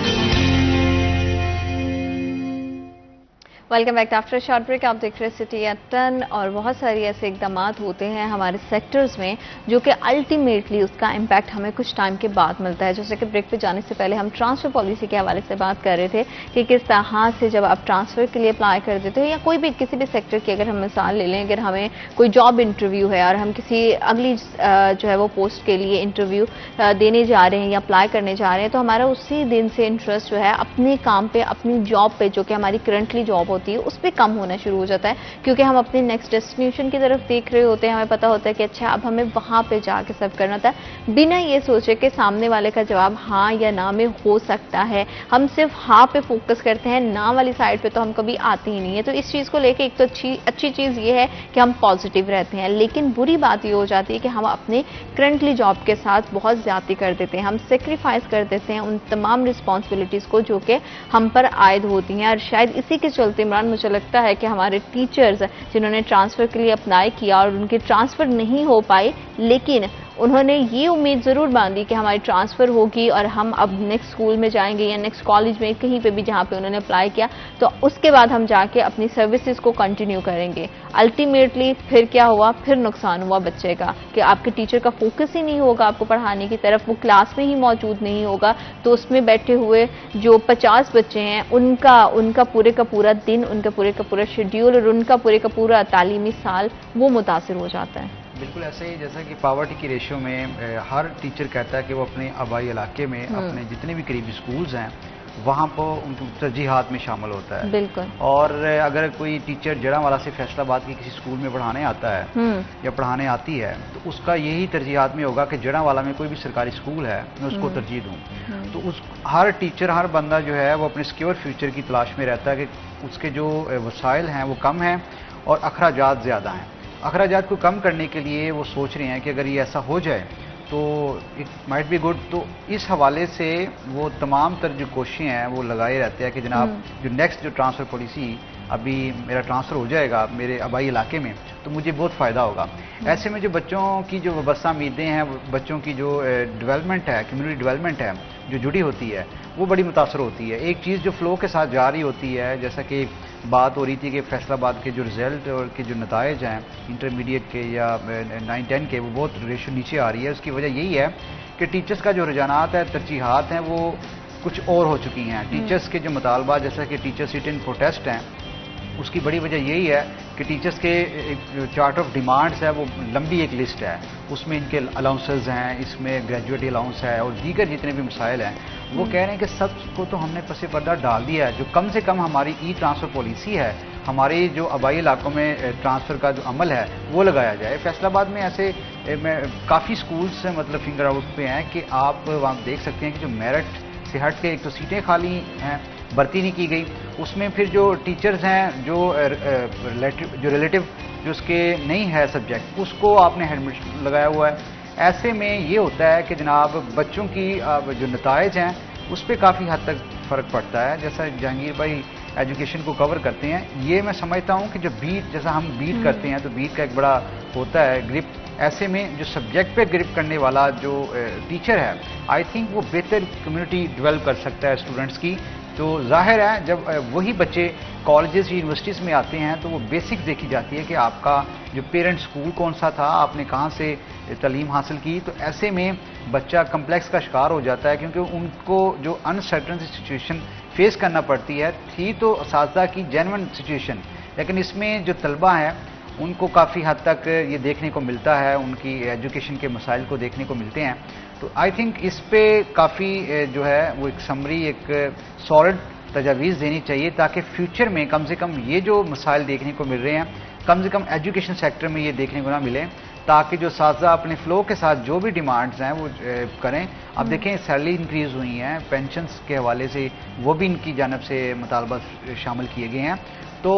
Welcome back after short break. आप देख रहे हैं सिटी एट 10, और बहुत सारी ऐसे इकदाम होते हैं हमारे सेक्टर्स में जो कि अल्टीमेटली उसका इम्पैक्ट हमें कुछ टाइम के बाद मिलता है। जैसे कि ब्रेक पे जाने से पहले हम ट्रांसफ़र पॉलिसी के हवाले से बात कर रहे थे कि किस तरह से जब आप ट्रांसफ़र के लिए अप्लाई कर देते हो, या कोई भी किसी भी सेक्टर की अगर हम मिसाल ले लें, अगर हमें कोई जॉब इंटरव्यू है और हम किसी अगली जो है वो पोस्ट के लिए इंटरव्यू देने जा रहे हैं या अप्लाई करने जा रहे हैं, तो हमारा उसी दिन से इंटरेस्ट जो है अपने काम पे, अपनी जॉब पे, जो कि हमारी करंटली जॉब होती है, उस पर कम होना शुरू हो जाता है, क्योंकि हम अपने नेक्स्ट डेस्टिनेशन की तरफ देख रहे होते हैं। हमें पता होता है कि अच्छा अब हमें वहां पे जाके सब करना था, बिना ये सोचे कि सामने वाले का जवाब हाँ या ना में हो सकता है। हम सिर्फ हाँ पे फोकस करते हैं, ना वाली साइड पे तो हम कभी आते ही नहीं है। तो इस चीज को लेके एक तो अच्छी चीज ये है कि हम पॉजिटिव रहते हैं, लेकिन बुरी बात ये हो जाती है कि हम अपने करंटली जॉब के साथ बहुत ज्यादा कर देते हैं, हम सेक्रीफाइस कर देते हैं उन तमाम रिस्पॉन्सिबिलिटीज को जो कि हम पर आयद होती हैं। और शायद इसी के चलते इमरान, मुझे लगता है कि हमारे टीचर्स जिन्होंने ट्रांसफर के लिए अप्लाई किया और उनकी ट्रांसफर नहीं हो पाई, लेकिन उन्होंने ये उम्मीद ज़रूर बांधी कि हमारी ट्रांसफ़र होगी और हम अब नेक्स्ट स्कूल में जाएंगे या नेक्स्ट कॉलेज में, कहीं पे भी जहाँ पे उन्होंने अप्लाई किया, तो उसके बाद हम जाके अपनी सर्विसेज को कंटिन्यू करेंगे। अल्टीमेटली फिर क्या हुआ, फिर नुकसान हुआ बच्चे का कि आपके टीचर का फोकस ही नहीं होगा आपको पढ़ाने की तरफ, वो क्लास में ही मौजूद नहीं होगा, तो उसमें बैठे हुए जो 50 बच्चे हैं उनका पूरे का पूरा दिन, उनका पूरे का पूरा शेड्यूल और उनका पूरे का पूरा तालीमी साल वो मुतासिर हो जाता है। बिल्कुल ऐसे ही जैसा कि पावर्टी की रेशियो में हर टीचर कहता है कि वो अपने आबाई इलाके में अपने जितने भी करीबी स्कूल्स हैं वहाँ पर उनकी तरजीहात में शामिल होता है। बिल्कुल। और अगर कोई टीचर जड़ावाला से फैसलाबाद के किसी स्कूल में पढ़ाने आता है या पढ़ाने आती है तो उसका यही तरजीहात में होगा कि जड़ावाला में कोई भी सरकारी स्कूल है मैं उसको तरजीह दूँ। तो उस हर टीचर, हर बंदा जो है वो अपने सिक्योर फ्यूचर की तलाश में रहता है कि उसके जो वसाइल हैं वो कम हैं और अखराजात ज़्यादा हैं। अखराजात को कम करने के लिए वो सोच रहे हैं कि अगर ये ऐसा हो जाए तो इट माइट बी गुड। तो इस हवाले से वो तमाम तर जो कोशिशें हैं वो लगाए रहते हैं कि जनाब जो नेक्स्ट जो ट्रांसफ़र पॉलिसी, अभी मेरा ट्रांसफ़र हो जाएगा मेरे आबाई इलाके में तो मुझे बहुत फ़ायदा होगा। ऐसे में जो बच्चों की जो वाबस्ता उम्मीदें हैं, बच्चों की जो डेवलपमेंट है, कम्युनिटी डेवलपमेंट है जो जुड़ी होती है वो बड़ी मुतासर होती है। एक चीज़ जो फ्लो के साथ जा रही होती है, जैसा कि बात हो रही थी कि फैसलाबाद के जो रिज़ल्ट और के जो नताइज हैं इंटरमीडिएट के या 9-10 के, वो बहुत रेशो नीचे आ रही है। उसकी वजह यही है कि टीचर्स का जो रुझानात है, तरजीहात हैं, वो कुछ और हो चुकी हैं। टीचर्स के जो मुतालबा, जैसा कि टीचर सिट इन प्रोटेस्ट हैं, उसकी बड़ी वजह यही है कि टीचर्स के जो चार्ट ऑफ डिमांड्स है वो लंबी एक लिस्ट है, उसमें इनके अलाउंसेस हैं, इसमें ग्रेजुएट अलाउंस है और दीगर जितने भी मसाइल हैं वो कह रहे हैं कि सबको तो हमने पसे पर्दा डाल दिया है। जो कम से कम हमारी ई ट्रांसफ़र पॉलिसी है, हमारे जो आबाई इलाकों में ट्रांसफ़र का जो अमल है वो लगाया जाए। फैसलाबाद में ऐसे काफ़ी स्कूल्स मतलब फिंगर आउट पे हैं कि आप वहाँ देख सकते हैं कि जो मेरिट से हट के एक तो सीटें खाली हैं, भर्ती नहीं की गई, उसमें फिर जो टीचर्स हैं जो रिलेटिव जो उसके नहीं है सब्जेक्ट उसको आपने हेडमिट लगाया हुआ है। ऐसे में ये होता है कि जनाब बच्चों की जो नताइज हैं उस पर काफ़ी हद तक फ़र्क पड़ता है। जैसा जहांगीर भाई एजुकेशन को कवर करते हैं, ये मैं समझता हूँ कि जो बीट, जैसा हम बीट करते हैं तो बीट का एक बड़ा होता है ग्रिप, ऐसे में जो सब्जेक्ट पे ग्रिप करने वाला जो टीचर है आई थिंक वो बेहतर कम्युनिटी डेवलप कर सकता है स्टूडेंट्स की। तो जाहिर है जब वही बच्चे कॉलेजेस यूनिवर्सिटीज़ में आते हैं तो वो बेसिक्स देखी जाती है कि आपका जो पेरेंट स्कूल कौन सा था, आपने कहाँ से तालीम हासिल की। तो ऐसे में बच्चा कम्प्लेक्स का शिकार हो जाता है क्योंकि उनको जो अनसर्टन सिचुएशन फेस करना पड़ती है थी तो असातिज़ा की जेन्युइन सिचुएशन, लेकिन इसमें जो तलबा हैं उनको काफ़ी हद तक ये देखने को मिलता है, उनकी एजुकेशन के मसाइल को देखने को मिलते हैं। तो आई थिंक इस पे काफ़ी जो है वो एक समरी, एक सॉलिड तजावीज़ देनी चाहिए ताकि फ्यूचर में कम से कम ये जो मसाइल देखने को मिल रहे हैं कम से कम एजुकेशन सेक्टर में ये देखने को ना मिले, ताकि जो साजा अपने फ्लो के साथ जो भी डिमांड्स हैं वो करें। अब देखें सैलरी इंक्रीज़ हुई हैं, पेंशन्स के हवाले से वो भी इनकी जानब से मुतालबा शामिल किए गए हैं। तो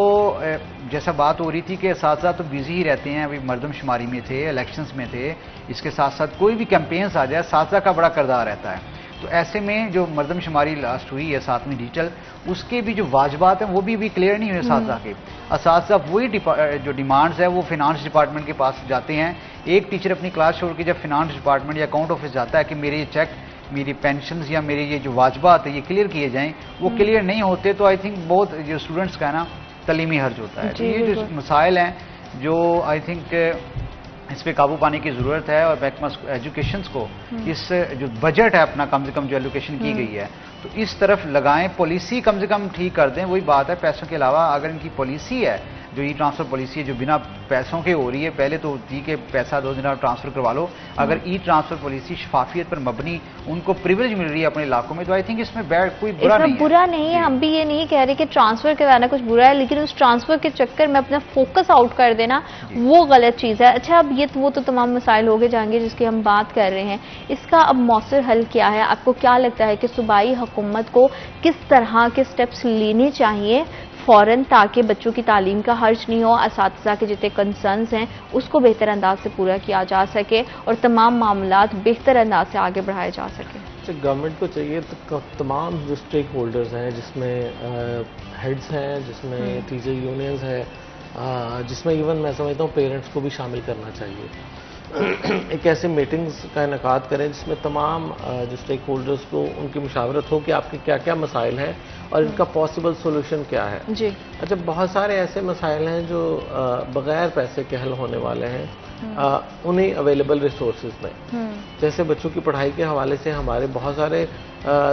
जैसा बात हो रही थी कि साथ तो बिजी ही रहते हैं, अभी मरदमशुमारी में थे, इलेक्शंस में थे, इसके साथ साथ कोई भी कैंपेन्स आ जाए साथ का बड़ा किरदार रहता है। तो ऐसे में जो मरदमशुमारी लास्ट हुई है 7वीं डिजिटल, उसके भी जो वाजबात हैं वो भी क्लियर नहीं हुए साथ के। साथ वही जो डिमांड्स है वो फिनांस डिपार्टमेंट के पास जाते हैं। एक टीचर अपनी क्लास छोड़ के जब फिनांस डिपार्टमेंट या अकाउंट ऑफिस जाता है कि मेरे ये चेक, मेरी पेंशन्स या मेरे ये जो वाजबात है ये क्लियर किए जाएं, वो क्लियर नहीं होते तो आई थिंक बहुत जो स्टूडेंट्स का ना तलीमी हर्ज होता है। तो ये जो मसाइल हैं जो आई थिंक इस पे काबू पाने की ज़रूरत है और महकमा एजुकेशन को इस जो बजट है अपना कम से कम जो एलोकेशन की गई है तो इस तरफ लगाएं, पॉलिसी कम से कम ठीक कर दें। वही बात है पैसों के अलावा अगर इनकी पॉलिसी है जो ई ट्रांसफ़र पॉलिसी है जो बिना पैसों के हो रही है, पहले तो थी कि पैसा 2 दिन ट्रांसफ़र करवा लो, अगर ई ट्रांसफ़र पॉलिसी शफाफियत पर मबनी उनको प्रिविलेज मिल रही है अपने इलाकों में तो आई थिंक इसमें कोई बुरा नहीं है। हम भी ये नहीं कह रहे कि ट्रांसफ़र करवाना कुछ बुरा है, लेकिन उस ट्रांसफ़र के चक्कर में अपना फोकस आउट कर देना वो गलत चीज़ है। अच्छा, अब ये वो तो तमाम मसाइल हो गए जहांगीर जिसकी हम बात कर रहे हैं, इसका अब मौसर हल क्या है? आपको क्या लगता है कि सूबाई हुकूमत को किस तरह के स्टेप्स लेने चाहिए फ़ौरन ताकि बच्चों की तालीम का हर्ज नहीं हो, असातिज़ा के जितने कंसर्न्स हैं उसको बेहतर अंदाज से पूरा किया जा सके और तमाम मामलात बेहतर अंदाज से आगे बढ़ाए जा सके? गवर्नमेंट को चाहिए तो तमाम जो स्टेक होल्डर्स हैं, जिसमें हेड्स हैं, जिसमें टीचर यूनियंस है, जिसमें इवन मैं समझता हूँ पेरेंट्स को भी शामिल करना चाहिए। एक ऐसे मीटिंग्स का इनेकाद करें जिसमें तमाम जो स्टेक होल्डर्स को उनकी मुशावरत हो कि आपके क्या क्या मसाइल हैं और इनका पॉसिबल सोल्यूशन क्या है। जी। अच्छा, बहुत सारे ऐसे मसाइल हैं जो बगैर पैसे के हल होने वाले हैं उन्हीं अवेलेबल रिसोर्सेज में। जैसे बच्चों की पढ़ाई के हवाले से हमारे बहुत सारे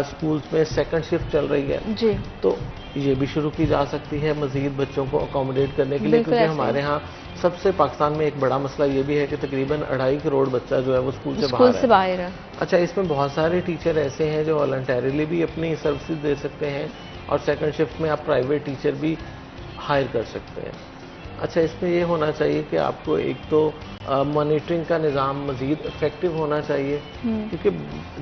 स्कूल्स में सेकंड शिफ्ट चल रही है जी। तो ये भी शुरू की जा सकती है मजीद बच्चों को अकोमोडेट करने के लिए, क्योंकि हमारे यहाँ सबसे पाकिस्तान में एक बड़ा मसला ये भी है कि तकरीबन 2.5 करोड़ बच्चा जो है वो स्कूल से बाहर है। अच्छा, इसमें बहुत सारे टीचर ऐसे हैं जो वॉलंटरीली भी अपनी सर्विसेज दे सकते हैं और सेकंड शिफ्ट में आप प्राइवेट टीचर भी हायर कर सकते हैं। अच्छा, इसमें ये होना चाहिए कि आपको एक तो मॉनिटरिंग का निज़ाम मज़ीद इफेक्टिव होना चाहिए, क्योंकि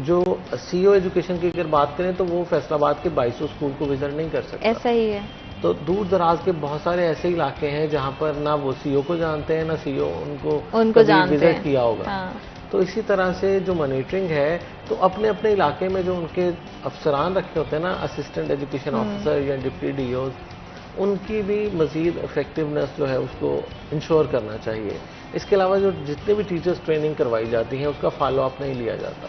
जो सीईओ एजुकेशन की अगर बात करें तो वो फैसलाबाद के 2200 स्कूल को विजिट नहीं कर सकता। ऐसा ही है। तो दूर दराज के बहुत सारे ऐसे इलाके हैं जहाँ पर ना वो सीईओ को जानते हैं ना सीईओ उनको विजिट किया होगा। हाँ। तो इसी तरह से जो मॉनिटरिंग है तो अपने अपने इलाके में जो उनके अफसरान रखे होते हैं ना, असिस्टेंट एजुकेशन ऑफिसर या डिप्टी डीओ, उनकी भी मजीद इफेक्टिवनेस जो है उसको इंश्योर करना चाहिए। इसके अलावा जो जितने भी टीचर्स ट्रेनिंग करवाई जाती है उसका फॉलो अप नहीं लिया जाता।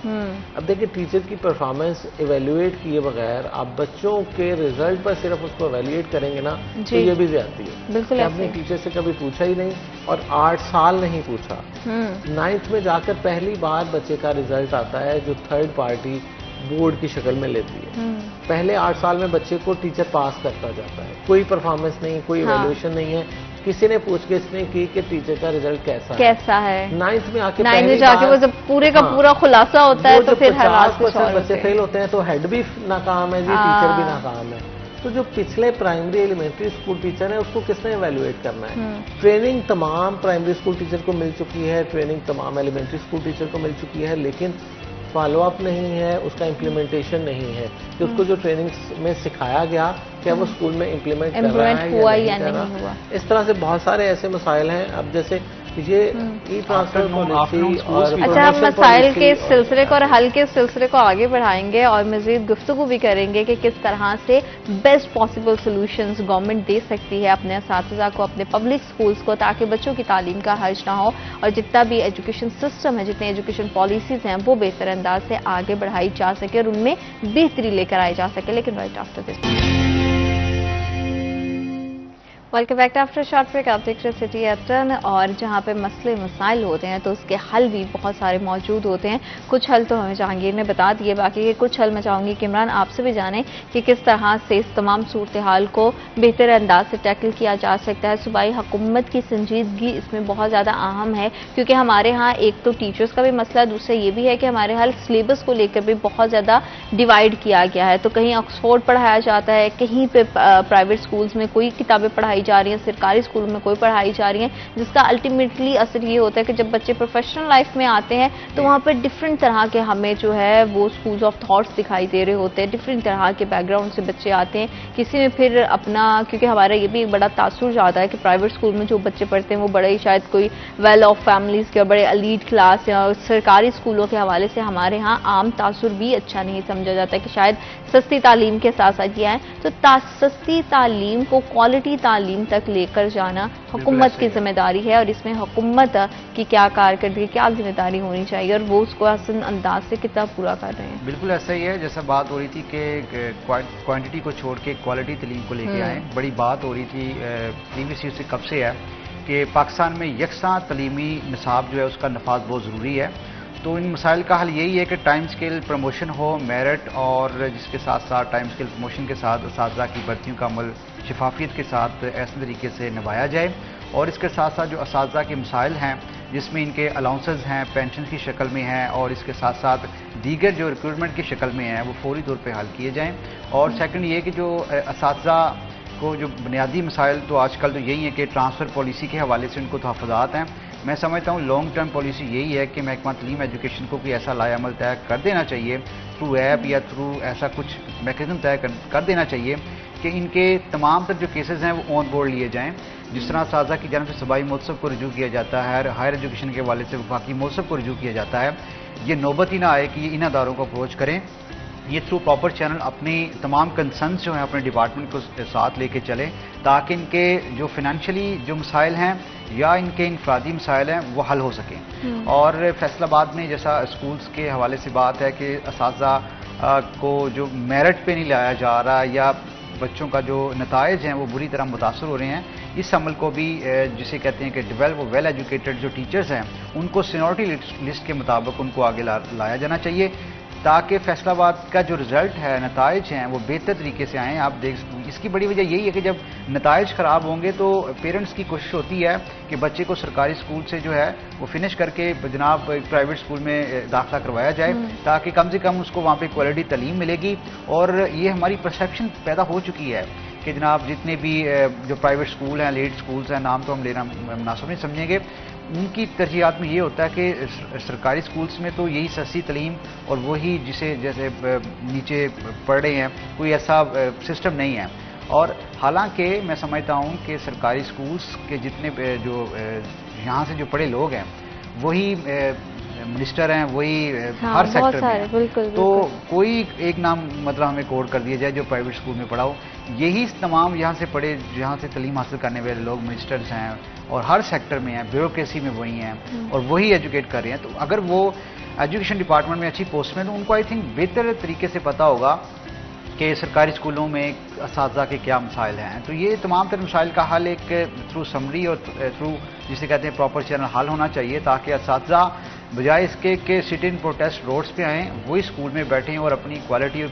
अब देखिए, टीचर की परफॉर्मेंस इवेल्युएट किए बगैर आप बच्चों के रिजल्ट पर सिर्फ उसको इवेल्युएट करेंगे ना तो ये भी ज्यादती है। बिल्कुल। आपने टीचर से कभी पूछा ही नहीं और 8 साल नहीं पूछा, 9th में जाकर पहली बार बच्चे का रिजल्ट आता है जो थर्ड पार्टी बोर्ड की शक्ल में लेती है। पहले 8 साल में बच्चे को टीचर पास करता जाता है, कोई परफॉर्मेंस नहीं, कोई इवैल्यूएशन नहीं है, किसी ने पूछगिछ नहीं की कि टीचर का रिजल्ट कैसा है। 9th में आके वो जब पूरे का पूरा खुलासा होता है तो फिर 50% बच्चे फेल होते हैं तो हेड भी नाकाम है जी, टीचर भी नाकाम है। तो जो पिछले प्राइमरी एलिमेंट्री स्कूल टीचर है उसको किसने इवैल्यूएट करना है? ट्रेनिंग तमाम प्राइमरी स्कूल टीचर को मिल चुकी है, ट्रेनिंग तमाम एलिमेंट्री स्कूल टीचर को मिल चुकी है, लेकिन फॉलो अप नहीं है, उसका इम्प्लीमेंटेशन नहीं है कि उसको जो ट्रेनिंग में सिखाया गया क्या वो स्कूल में इम्प्लीमेंट कर रहा है या नहीं हुआ। इस तरह से बहुत सारे ऐसे मसाइल हैं। अब जैसे ये ई ट्रांसफर पॉलिसी और अच्छा, हम मसाइल के सिलसिले को और हल के सिलसिले को आगे बढ़ाएंगे और मजीद गुफ्तगू भी करेंगे कि किस तरह से बेस्ट पॉसिबल सोल्यूशंस गवर्नमेंट दे सकती है अपने असातिज़ा को, अपने पब्लिक स्कूल्स को, ताकि बच्चों की तालीम का हर्ज ना हो और जितना भी एजुकेशन सिस्टम है, जितने एजुकेशन पॉलिसीज हैं वो बेहतर अंदाज से आगे बढ़ाई जा सके और उनमें बेहतरी लेकर आई जा सके। लेकिन right after this, welcome back after short break. आप देख रहे सिटी एट 10 और जहाँ पे मसले मसाइल होते हैं तो उसके हल भी बहुत सारे मौजूद होते हैं। कुछ हल तो हमें जहांगीर ने बता दिए, बाकी के कुछ हल मैं चाहूँगी कि इमरान आपसे भी जानें कि किस तरह से इस तमाम सूरत हाल को बेहतर अंदाज से टैकल किया जा सकता है। सूबाई हुकूमत की संजीदगी इसमें बहुत ज़्यादा अहम है, क्योंकि हमारे यहाँ एक तो टीचर्स का भी मसला, दूसरा ये भी है कि हमारे यहाँ सिलेबस को लेकर भी बहुत ज़्यादा डिवाइड किया गया है। तो कहीं ऑक्सफोर्ड पढ़ाया जाता है, कहीं पे प्राइवेट स्कूल्स में कोई किताबें पढ़ाई जा रही हैं, सरकारी स्कूलों में कोई पढ़ाई जा रही है, जिसका अल्टीमेटली असर ये होता है कि जब बच्चे प्रोफेशनल लाइफ में आते हैं तो वहाँ पर डिफरेंट तरह के हमें जो है वो स्कूल्स ऑफ थॉट्स दिखाई दे रहे होते हैं, डिफरेंट तरह के बैकग्राउंड से बच्चे आते हैं। किसी में फिर अपना, क्योंकि हमारा ये भी एक बड़ा तासुर जाता है कि प्राइवेट स्कूल में जो बच्चे पढ़ते हैं वो बड़े ही शायद कोई वेल ऑफ फैमिलीज के, बड़े एलीट क्लास या सरकारी स्कूलों के हवाले से हमारे यहाँ आम तासुर भी अच्छा नहीं समझा जाता है कि शायद सस्ती तालीम के साथ साथ किया है। तो सस्ती तालीम को क्वालिटी तालीम तक लेकर जाना हुकूमत की जिम्मेदारी है और इसमें हुकूमत की क्या कारकर्दगी, क्या जिम्मेदारी होनी चाहिए और वो उसको हसन अंदाज से कितना पूरा कर रहे हैं। बिल्कुल ऐसा ही है, जैसा बात हो रही थी कि क्वांटिटी को छोड़ के क्वालिटी तालीम को लेके आए। बड़ी बात हो रही थी प्रीवियस ईयर से कब से है कि पाकिस्तान में यकसा तलीमी निसाब जो है उसका नफाज बहुत ज़रूरी है। तो इन मसाइल का हल यही है कि टाइम स्केल प्रमोशन हो, मेरिट और जिसके साथ साथ टाइम स्केल प्रमोशन के साथ असातिज़ा की भर्तियों का अमल शफाफियत के साथ ऐसे तरीके से निभाया जाए और इसके साथ साथ जो असातिज़ा के मसाइल हैं जिसमें इनके अलाउंसेस हैं पेंशन की शक्ल में हैं और इसके साथ साथ दीगर जो रिक्रूटमेंट की शक्ल में हैं वो फौरी तौर पर हल किए जाएँ। और सेकेंड ये कि जो असातिज़ा को जो बुनियादी मसाइल तो आजकल तो यही है कि ट्रांसफ़र पॉलिसी के हवाले से उनको तहफ़्फ़ुज़ात हैं। मैं समझता हूँ लॉन्ग टर्म पॉलिसी यही है कि महकमा तालीम एजुकेशन को कोई ऐसा लायामल तय कर देना चाहिए थ्रू ऐप या थ्रू ऐसा कुछ मैकेनिज्म तय कर देना चाहिए कि इनके तमाम तर जो केसेस हैं वो ऑन बोर्ड लिए जाएँ। जिस तरह साजा की जानब से सूबाई महोत्सव को रिव्यू किया जाता है, हायर एजुकेशन के हवाले से वफाकी महोत्सव को रिव्यू किया जाता है, ये नौबत ही ना आए कि ये इन अदारों को अप्रोच करें ये थ्रू प्रॉपर चैनल अपनी तमाम कंसर्न्स जो हैं अपने डिपार्टमेंट को साथ लेके चले, ताकि इनके जो फाइनेंशियली जो मसाइल हैं या इनके इंफरादी मसाइल हैं वो हल हो सकें। और फैसलाबाद में जैसा स्कूल्स के हवाले से बात है कि असातिज़ा को जो मेरिट पे नहीं लाया जा रहा या बच्चों का जो नताइज हैं वो बुरी तरह मुतासर हो रहे हैं, इस अमल को भी जिसे कहते हैं कि डेवलप वेल एजुकेटेड जो टीचर्स हैं उनको सीनियरिटी लिस्ट के मुताबिक उनको आगे लाया जाना चाहिए, ताकि फैसलाबाद का जो रिजल्ट है, नताइज हैं, वो बेहतर तरीके से आएँ। आप देख, इसकी बड़ी वजह यही है कि जब नताइज ख़राब होंगे तो पेरेंट्स की कोशिश होती है कि बच्चे को सरकारी स्कूल से जो है वो फिनिश करके जनाब प्राइवेट स्कूल में दाखिला करवाया जाए, ताकि कम से कम उसको वहाँ पे क्वालिटी तालीम मिलेगी। और ये हमारी परसेप्शन पैदा हो चुकी है कि जनाब जितने भी जो प्राइवेट स्कूल हैं, लीड स्कूल्स हैं, नाम तो हम लेना मुनासिब नहीं समझेंगे, उनकी तरजीहात में ये होता है कि सरकारी स्कूल्स में तो यही सस्ती तालीम और वही जिसे जैसे नीचे पढ़ रहे हैं, कोई ऐसा सिस्टम नहीं है। और हालांकि मैं समझता हूँ कि सरकारी स्कूल्स के जितने जो यहाँ से जो पढ़े लोग हैं वही मिनिस्टर हैं, वही हर सेक्टर में हैं। बिल्कुल, तो कोई एक नाम मतलब हमें कोड कर दिया जाए जो प्राइवेट स्कूल में पढ़ा हो, यही तमाम यहाँ से पढ़े, यहाँ से तालीम हासिल करने वाले लोग मिनिस्टर्स हैं और हर सेक्टर में हैं, ब्यूरोक्रेसी में वही हैं और वही एजुकेट कर रहे हैं। तो अगर वो एजुकेशन डिपार्टमेंट में अच्छी पोस्ट में, तो उनको आई थिंक बेहतर तरीके से पता होगा कि सरकारी स्कूलों में असातिज़ा के क्या मसाइल हैं। तो ये तमाम तर मसाइल का हल एक थ्रू समरी और थ्रू जिसे कहते हैं प्रॉपर चैनल हल होना चाहिए, ताकि असातिज़ा बजाय इसके कि सिट इन प्रोटेस्ट रोड्स पे आएँ, वही स्कूल में बैठें और अपनी क्वालिटी और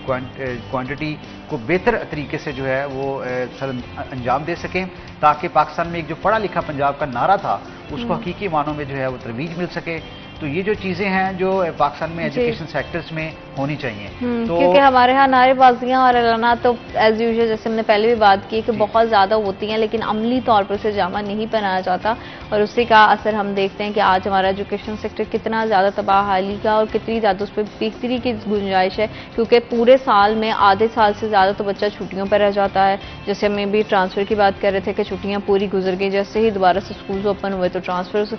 क्वांटिटी को बेहतर तरीके से जो है वो अंजाम दे सकें, ताकि पाकिस्तान में एक जो पढ़ा लिखा पंजाब का नारा था उसको हकीकी मानों में जो है वो तरवीज मिल सके। तो ये जो चीज़ें हैं जो पाकिस्तान में एजुकेशन सेक्टर्स में होनी चाहिए। तो क्योंकि हमारे यहाँ नारेबाजियाँ और ऐलाना तो एज यूजुअल जैसे हमने पहले भी बात की कि बहुत ज़्यादा होती हैं, लेकिन अमली तौर पर उसे जामा नहीं पहनाया जाता और उसी का असर हम देखते हैं कि आज हमारा एजुकेशन सेक्टर कितना ज़्यादा तबाहाली का और कितनी ज़्यादा उस पर बेहतरी की गुंजाइश है, क्योंकि पूरे साल में आधे साल से ज़्यादा तो बच्चा छुट्टियों पर रह जाता है। जैसे हमें भी ट्रांसफ़र की बात कर रहे थे कि छुट्टियाँ पूरी गुजर गई, जैसे ही दोबारा से स्कूल ओपन हुए तो ट्रांसफ़र्स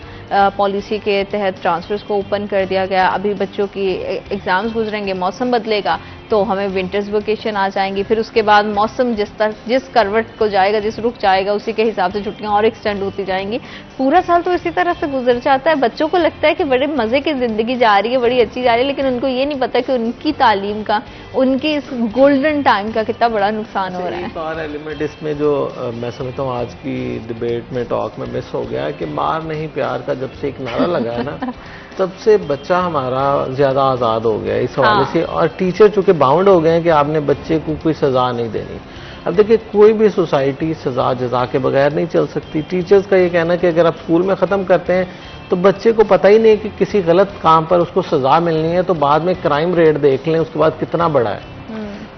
पॉलिसी के तहत ट्रांसफ़र्स को ओपन कर दिया गया। अभी बच्चों की एग्ज़ाम्स गुजरेंगे, मौसम बदलेगा तो हमें विंटर्स वेकेशन आ जाएंगी, फिर उसके बाद मौसम जिस करवट को जाएगा, जिस रुख जाएगा, उसी के हिसाब से छुट्टियां और एक्सटेंड होती जाएंगी। पूरा साल तो इसी तरह से गुजर जाता है। बच्चों को लगता है कि बड़े मज़े की ज़िंदगी जा रही है, बड़ी अच्छी जा रही है, लेकिन उनको ये नहीं पता कि उनकी तालीम का, उनकी इस गोल्डन टाइम का कितना बड़ा नुकसान हो रहा है। एक और एलिमेंट इसमें जो मैं समझता हूँ आज की डिबेट में, टॉक में मिस हो गया है कि मार नहीं प्यार का जब से एक नारा लगा है ना तब से बच्चा हमारा ज्यादा आज़ाद हो गया इस हवाले से। और टीचर चूंकि बाउंड हो गए हैं कि आपने बच्चे को कोई सजा नहीं देनी। अब देखिए कोई भी सोसाइटी सजा जजा के बगैर नहीं चल सकती। टीचर्स का ये कहना कि अगर आप स्कूल में ख़त्म करते हैं तो बच्चे को पता ही नहीं कि किसी गलत काम पर उसको सजा मिलनी है, तो बाद में क्राइम रेट देख लें उसके बाद कितना बड़ा है।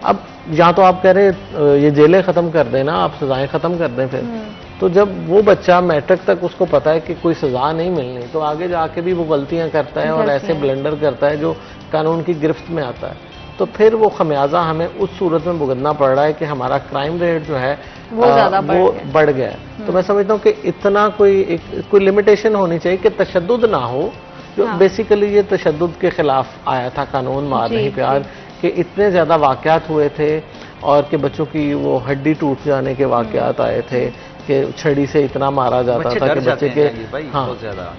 अब या तो आप कह रहे ये जेलें ख़त्म कर देना, आप सजाएं ख़त्म कर दें, फिर तो जब वो बच्चा मैट्रिक तक उसको पता है कि कोई सजा नहीं मिलनी, तो आगे जाके भी वो गलतियां करता है और ऐसे ब्लंडर करता है जो कानून की गिरफ्त में आता है, तो फिर वो खमियाजा हमें उस सूरत में भुगतना पड़ रहा है कि हमारा क्राइम रेट जो है वो बढ़ गया है। तो मैं समझता हूँ कि इतना कोई लिमिटेशन होनी चाहिए कि तशद्दुद ना हो, जो बेसिकली ये तशद्दुद के खिलाफ आया था कानून मार नहीं प्यार, कि इतने ज्यादा वाकयात हुए थे और कि बच्चों की वो हड्डी टूट जाने के वाकयात आए थे कि छड़ी से इतना मारा जाता था कि बच्चे के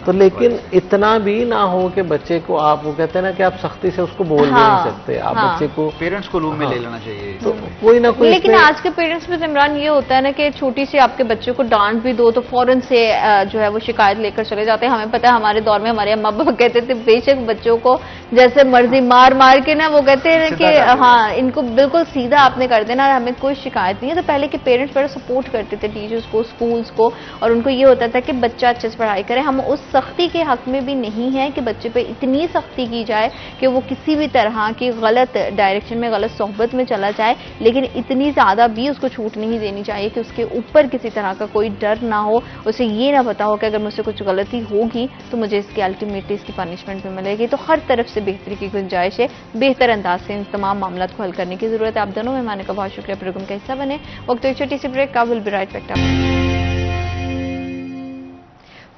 तो लेकिन इतना भी ना हो कि बच्चे को आप वो कहते हैं ना कि आप सख्ती से उसको बोल भी नहीं सकते, आप बच्चे को पेरेंट्स को रूम में ले लेना चाहिए। तो कोई ना कोई, लेकिन आज के पेरेंट्स में इमरान ये होता है ना कि छोटी सी आपके बच्चे को डांट भी दो तो फौरन से जो है वो शिकायत लेकर चले जाते हैं। हमें पता है हमारे दौर में हमारे अम्मा पापा कहते थे बेशक बच्चों को जैसे मर्जी मार मार के ना वो कहते हैं कि हाँ इनको बिल्कुल सीधा आपने कर देना, हमें कोई शिकायत नहीं है। तो पहले के पेरेंट्स बड़ा सपोर्ट करते थे टीचर्स को, स्कूल्स को, और उनको ये होता था कि बच्चा अच्छे से पढ़ाई करे। हम उस सख्ती के हक में भी नहीं है कि बच्चे पे इतनी सख्ती की जाए कि वो किसी भी तरह की गलत डायरेक्शन में, गलत सोहबत में चला जाए, लेकिन इतनी ज्यादा भी उसको छूट नहीं देनी चाहिए कि उसके ऊपर किसी तरह का कोई डर ना हो, उसे ये ना पता हो कि अगर मुझसे कुछ गलती होगी तो मुझे इसकी अल्टीमेटली इसकी पनिशमेंट भी मिलेगी। तो हर तरफ से बेहतरी की गुंजाइश है, बेहतर अंदाज से इन तमाम मामला को हल करने की जरूरत है। आप दोनों मेहमानों का बहुत शुक्रिया, प्रोग्राम का हिस्सा बने। वक्त एक छोटी सी ब्रेक का, will be right back.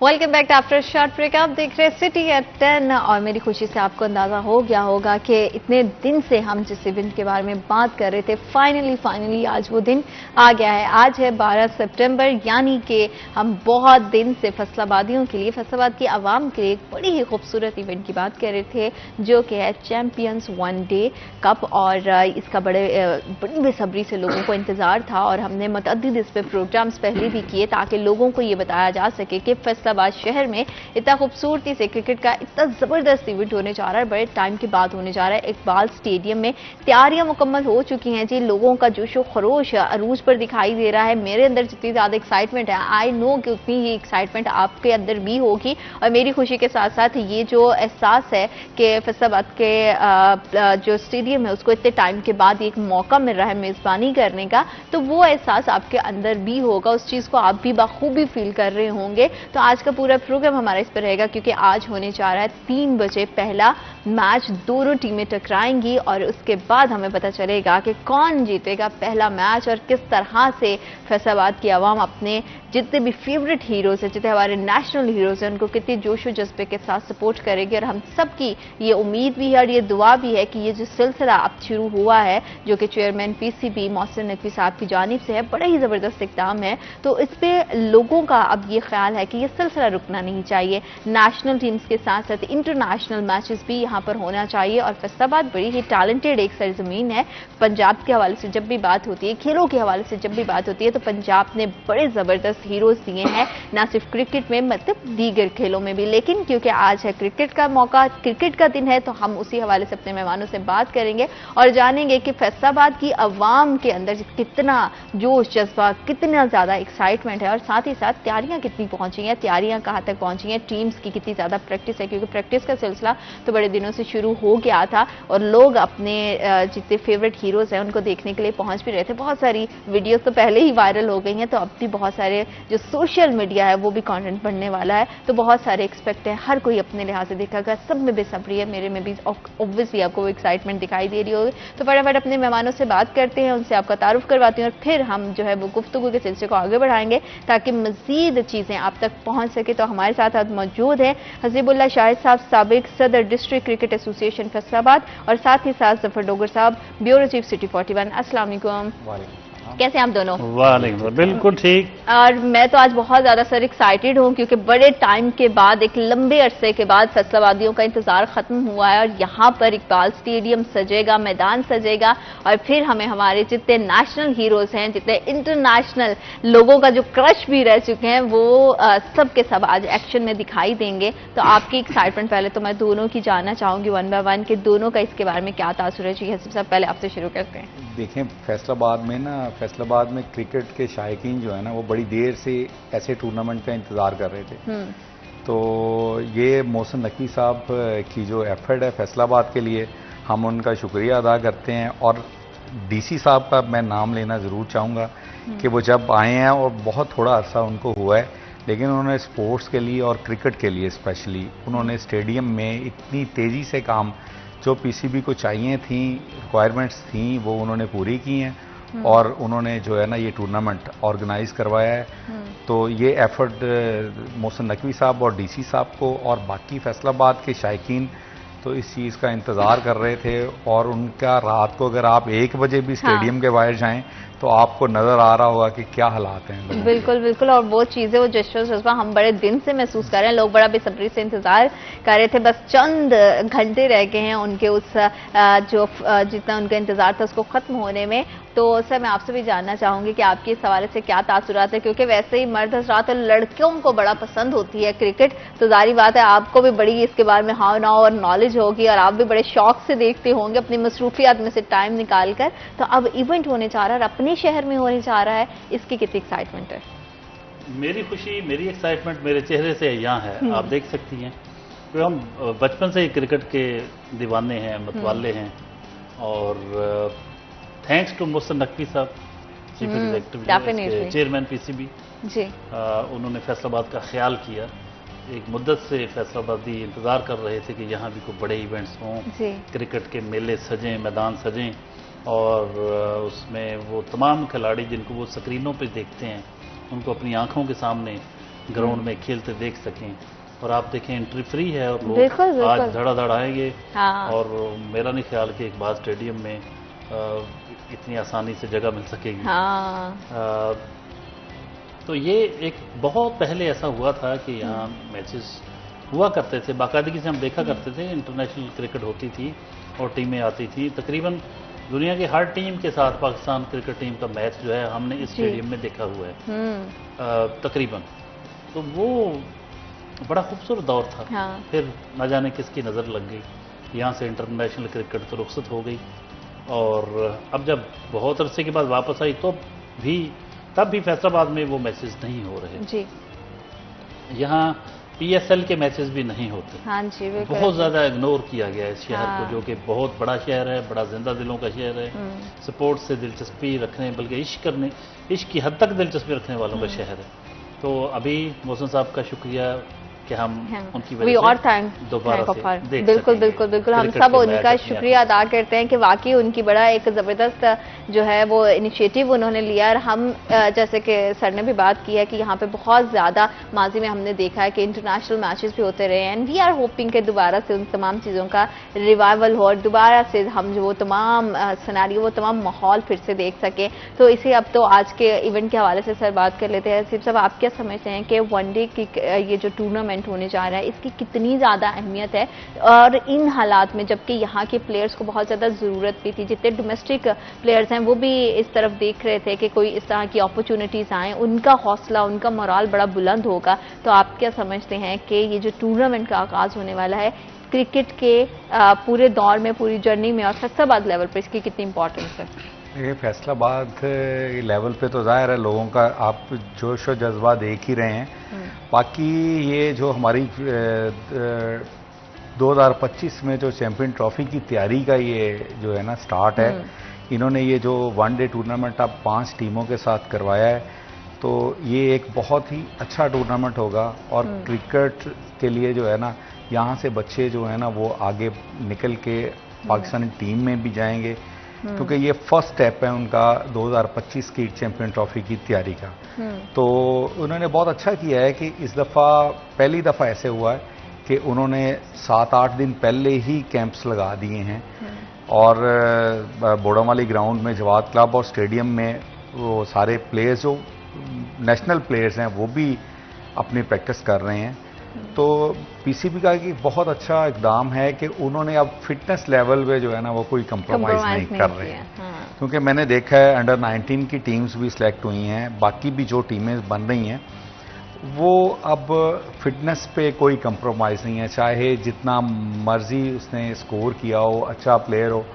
Welcome back after short break. आप देख रहे हैं सिटी एट 10 और मेरी खुशी से आपको अंदाजा हो गया होगा कि इतने दिन से हम जिस इवेंट के बारे में बात कर रहे थे फाइनली आज वो दिन आ गया है। आज है 12 सितंबर, यानी कि हम बहुत दिन से फैसलाबादियों के लिए, फैसलाबाद की आवाम के लिए एक बड़ी ही खूबसूरत इवेंट की बात कर रहे थे, जो कि है चैंपियंस वन डे कप। और इसका बड़ी बेसब्री से लोगों को इंतजार था और हमने मुतअद्दिद इस पे प्रोग्राम्स पहले भी किए ताकि लोगों को ये बताया जा सके कि फैसलाबाद शहर में इतना खूबसूरती से क्रिकेट का इतना जबरदस्त इवेंट होने जा रहा है, बड़े टाइम के बाद होने जा रहा है। इकबाल स्टेडियम में तैयारियां मुकम्मल हो चुकी हैं जी। लोगों का जोशो खरोश अरूज पर दिखाई दे रहा है। मेरे अंदर जितनी ज्यादा एक्साइटमेंट है, आई नो कि उतनी ही एक्साइटमेंट आपके अंदर भी होगी। और मेरी खुशी के साथ साथ ये जो एहसास है कि फैसलाबाद के जो स्टेडियम है उसको इतने टाइम के बाद एक मौका मिल रहा है मेजबानी करने का, तो वो एहसास आपके अंदर भी होगा। उस चीज को आप भी बखूबी फील कर रहे होंगे। तो आज का पूरा प्रोग्राम हमारा इस पर रहेगा, क्योंकि आज होने जा रहा है 3 बजे पहला मैच। दोनों टीमें टकराएंगी और उसके बाद हमें पता चलेगा कि कौन जीतेगा पहला मैच और किस तरह से फैसलाबाद की आवाम अपने जितने भी फेवरेट हीरोज हैं, जितने हमारे नेशनल हीरोज हैं, उनको कितनी जोशो जज्बे के साथ सपोर्ट करेगी। और हम सबकी ये उम्मीद भी है और ये दुआ भी है कि ये जो सिलसिला अब शुरू हुआ है, जो कि चेयरमैन पीसीबी मोहसिन नकवी साहब की जानिब से है, बड़ा ही जबरदस्त इक़दाम है, तो इस पे लोगों का अब ये ख्याल है कि ये सिलसिला रुकना नहीं चाहिए। नेशनल टीम्स के साथ साथ इंटरनेशनल मैचेस भी यहाँ पर होना चाहिए। और फैसलाबाद बड़ी ही टैलेंटेड एक सरजमीन है। पंजाब के हवाले से जब भी बात होती है, खेलों के हवाले से जब भी बात होती है, तो पंजाब ने बड़े जबरदस्त हीरोज दिए हैं, ना सिर्फ क्रिकेट में मतलब दीगर खेलों में भी। लेकिन क्योंकि आज है क्रिकेट का मौका, क्रिकेट का दिन है, तो हम उसी हवाले से अपने मेहमानों से बात करेंगे और जानेंगे कि फैसलाबाद की आवाम के अंदर कितना जोश जज्बा, कितना ज्यादा एक्साइटमेंट है और साथ ही साथ तैयारियां कितनी पहुंची हैं, तैयारियां कहां तक पहुंची हैं, टीम्स की कितनी ज्यादा प्रैक्टिस है, क्योंकि प्रैक्टिस का सिलसिला तो बड़े दिनों से शुरू हो गया था और लोग अपने जितने फेवरेट हीरोज हैं उनको देखने के लिए पहुंच भी रहे थे। बहुत सारी वीडियोस तो पहले ही वायरल हो गई हैं, तो अब भी बहुत सारे जो सोशल मीडिया है वो भी कंटेंट बनने वाला है, तो बहुत सारे एक्सपेक्ट है, हर कोई अपने लिहाज से देखेगा। सब में बेसब्री है, मेरे में भी ऑब्वियसली आपको वो एक्साइटमेंट दिखाई दे रही होगी। तो फटाफट अपने मेहमानों से बात करते हैं, उनसे आपका तारुफ करवाती हूँ और फिर हम जो है वो गुफ्तगू के सिलसिले को आगे बढ़ाएंगे ताकि मजीद चीजें आप तक पहुंच सके। तो हमारे साथ आज मौजूद है हसीबुल्लाह शाहिद साहब, साबिक सदर डिस्ट्रिक्ट क्रिकेट एसोसिएशन फैसलाबाद, और साथ ही साथ जफर डोगर साहब, ब्यूरो चीफ सिटी 41। अस्सलाम वालेकुम, कैसे हैं आप दोनों? वालेकुम, बिल्कुल ठीक। और मैं तो आज बहुत ज्यादा सर एक्साइटेड हूँ, क्योंकि बड़े टाइम के बाद, एक लंबे अरसे के बाद फैसलाबादियों का इंतजार खत्म हुआ है और यहाँ पर इकबाल स्टेडियम सजेगा, मैदान सजेगा और फिर हमें हमारे जितने नेशनल हीरोज हैं, जितने इंटरनेशनल लोगों का जो क्रश भी रह चुके हैं, वो सब के सब आज एक्शन में दिखाई देंगे। तो आपकी एक्साइटमेंट पहले तो मैं दोनों की जानना चाहूंगी वन बाय वन कि दोनों का इसके बारे में क्या तासुर है। जी हसीब साहब, पहले आपसे शुरू करते हैं। देखें, फैसलाबाद में क्रिकेट के शायकीन जो है ना, वो बड़ी देर से ऐसे टूर्नामेंट का इंतज़ार कर रहे थे। तो ये मोहसिन नकवी साहब की जो एफर्ट है फैसलाबाद के लिए, हम उनका शुक्रिया अदा करते हैं। और डीसी साहब का मैं नाम लेना ज़रूर चाहूँगा कि वो जब आए हैं और बहुत थोड़ा अरसा उनको हुआ है, लेकिन उन्होंने स्पोर्ट्स के लिए और क्रिकेट के लिए स्पेशली उन्होंने स्टेडियम में इतनी तेज़ी से काम, जो पीसीबी को चाहिए थी, रिक्वायरमेंट्स थी, वो उन्होंने पूरी की हैं और उन्होंने जो है ना ये टूर्नामेंट ऑर्गेनाइज करवाया है। तो ये एफर्ट मोहसिन नकवी साहब और डीसी साहब को और बाकी फैसलाबाद के शायकीन तो इस चीज़ का इंतज़ार कर रहे थे। और उनका रात को अगर आप 1 बजे भी स्टेडियम के बाहर जाएं तो आपको नजर आ रहा होगा कि क्या हालात हैं। बिल्कुल बिल्कुल, और वो चीजें, वो जश्न जज्बा हम बड़े दिन से महसूस कर रहे हैं। लोग बड़ा बेसब्री से इंतजार कर रहे थे, बस चंद घंटे रह गए हैं उनके उस जो जितना उनका इंतजार था उसको खत्म होने में। तो सर, मैं आपसे भी जानना चाहूंगी कि आपके इस हवाले से क्या तासुरात है, क्योंकि वैसे ही मर्द हजरात और लड़कियों को बड़ा पसंद होती है क्रिकेट, तो जारी बात है आपको भी बड़ी इसके बारे में हाव नाव और नॉलेज होगी और आप भी बड़े शौक से देखते होंगे अपनी मसरूफियात में से टाइम निकाल कर। तो अब इवेंट होने जा रहा है और अपने शहर में होने जा रहा है, इसकी कितनी एक्साइटमेंट है? मेरी खुशी, मेरी एक्साइटमेंट मेरे चेहरे से यहाँ है, आप देख सकती हैं। तो हम बचपन से ही क्रिकेट के दीवाने हैं, मतवाले हैं। और थैंक्स टू मोहसिन नकवी साहब, चीफ एग्जीक्यूटिव, चेयरमैन पीसीबी जी, उन्होंने फैसलाबाद का ख्याल किया। एक मुद्दत से फैसलाबादी इंतज़ार कर रहे थे कि यहाँ भी कोई बड़े इवेंट्स हों, क्रिकेट के मेले सजें, मैदान सजें और उसमें वो तमाम खिलाड़ी जिनको वो स्क्रीनों पे देखते हैं उनको अपनी आंखों के सामने ग्राउंड में खेलते देख सकें। और आप देखें एंट्री फ्री है और लोग बिल्कुल, बिल्कुल। आज धड़ाधड़ आएंगे। हाँ। और मेरा नहीं ख्याल कि एक बार स्टेडियम में इतनी आसानी से जगह मिल सकेगी। हाँ। तो ये एक बहुत पहले ऐसा हुआ था कि यहाँ मैचेस हुआ करते थे, बाकायदगी से हम देखा करते थे, इंटरनेशनल क्रिकेट होती थी और टीमें आती थी। तकरीबन दुनिया की हर टीम के साथ पाकिस्तान क्रिकेट टीम का मैच जो है हमने इस स्टेडियम में देखा हुआ है तकरीबन। तो वो बड़ा खूबसूरत दौर था। हाँ। फिर न जाने किसकी नज़र लग गई, यहाँ से इंटरनेशनल क्रिकेट तो रुखसत हो गई। और अब जब बहुत अरसे के बाद वापस आई तो भी तब भी फैसलाबाद में वो मैचेस नहीं हो रहे जी। यहाँ PSL के मैचेस भी नहीं होते। हाँ जी, बिल्कुल। बहुत ज़्यादा इग्नोर किया गया है इस शहर हाँ। को, जो कि बहुत बड़ा शहर है, बड़ा जिंदा दिलों का शहर है, स्पोर्ट्स से दिलचस्पी रखने बल्कि इश्क की हद तक दिलचस्पी रखने वालों का शहर है। तो अभी मोहसिन साहब का शुक्रिया कि हम उनकी वी और थैंक दोबारा से देख बिल्कुल सकेंगे। बिल्कुल बिल्कुल हम क्रिकेट सब के उनका मैच शुक्रिया अदा करते हैं कि वाकई उनकी बड़ा एक ज़बरदस्त जो है वो इनिशिएटिव उन्होंने लिया। और हम जैसे कि सर ने भी बात की है कि यहाँ पे बहुत ज़्यादा माजी में हमने देखा है कि इंटरनेशनल मैचेस भी होते रहे हैं एंड वी आर होपिंग कि दोबारा से उन तमाम चीज़ों का रिवाइवल हो और दोबारा से हम जो वो तमाम सिनेरियो, वो तमाम माहौल फिर से देख सकें। तो इसे अब तो आज के इवेंट के हवाले से सर बात कर लेते हैं। सिर्फ साहब, आप क्या समझते हैं कि वनडे की ये जो टूर्नामेंट होने जा रहा है इसकी कितनी ज़्यादा अहमियत है, और इन हालात में जबकि यहाँ के प्लेयर्स को बहुत ज़्यादा ज़रूरत भी थी, जितने डोमेस्टिक प्लेयर्स हैं वो भी इस तरफ देख रहे थे कि कोई इस तरह की अपॉर्चुनिटीज़ आएँ, उनका हौसला, उनका मोराल बड़ा बुलंद होगा। तो आप क्या समझते हैं कि ये जो टूर्नामेंट का आगाज़ होने वाला है क्रिकेट के पूरे दौर में, पूरी जर्नी में और फैसलाबाद लेवल पर इसकी कितनी इंपॉर्टेंस है? ये फैसलाबाद लेवल पे तो जाहिर है लोगों का आप जोश और जज्बा देख ही रहे हैं। बाकी ये जो हमारी 2025 में जो चैंपियन ट्रॉफी की तैयारी का ये जो है ना स्टार्ट है, इन्होंने ये जो वनडे टूर्नामेंट अब 5 टीमों के साथ करवाया है, तो ये एक बहुत ही अच्छा टूर्नामेंट होगा। और क्रिकेट के लिए जो है ना यहाँ से बच्चे जो है ना वो आगे निकल के पाकिस्तानी टीम में भी जाएंगे, क्योंकि ये फर्स्ट स्टेप है उनका 2025 की चैंपियन ट्रॉफी की तैयारी का। तो उन्होंने बहुत अच्छा किया है कि इस दफ़ा पहली दफ़ा ऐसे हुआ है कि उन्होंने 7-8 दिन पहले ही कैंप्स लगा दिए हैं और बोड़ावाली ग्राउंड में जवाद क्लब और स्टेडियम में वो सारे प्लेयर्स जो नेशनल प्लेयर्स हैं वो भी अपनी प्रैक्टिस कर रहे हैं। तो पीसीबी का एक बहुत अच्छा इकदाम है कि उन्होंने अब फिटनेस लेवल पे जो है ना वो कोई कंप्रोमाइज़ नहीं कर रहे हैं। क्योंकि मैंने देखा है अंडर 19 की टीम्स भी सिलेक्ट हुई हैं, बाकी भी जो टीमें बन रही हैं वो अब फिटनेस पे कोई कंप्रोमाइज़ नहीं है, चाहे जितना मर्जी उसने स्कोर किया हो, अच्छा प्लेयर हो,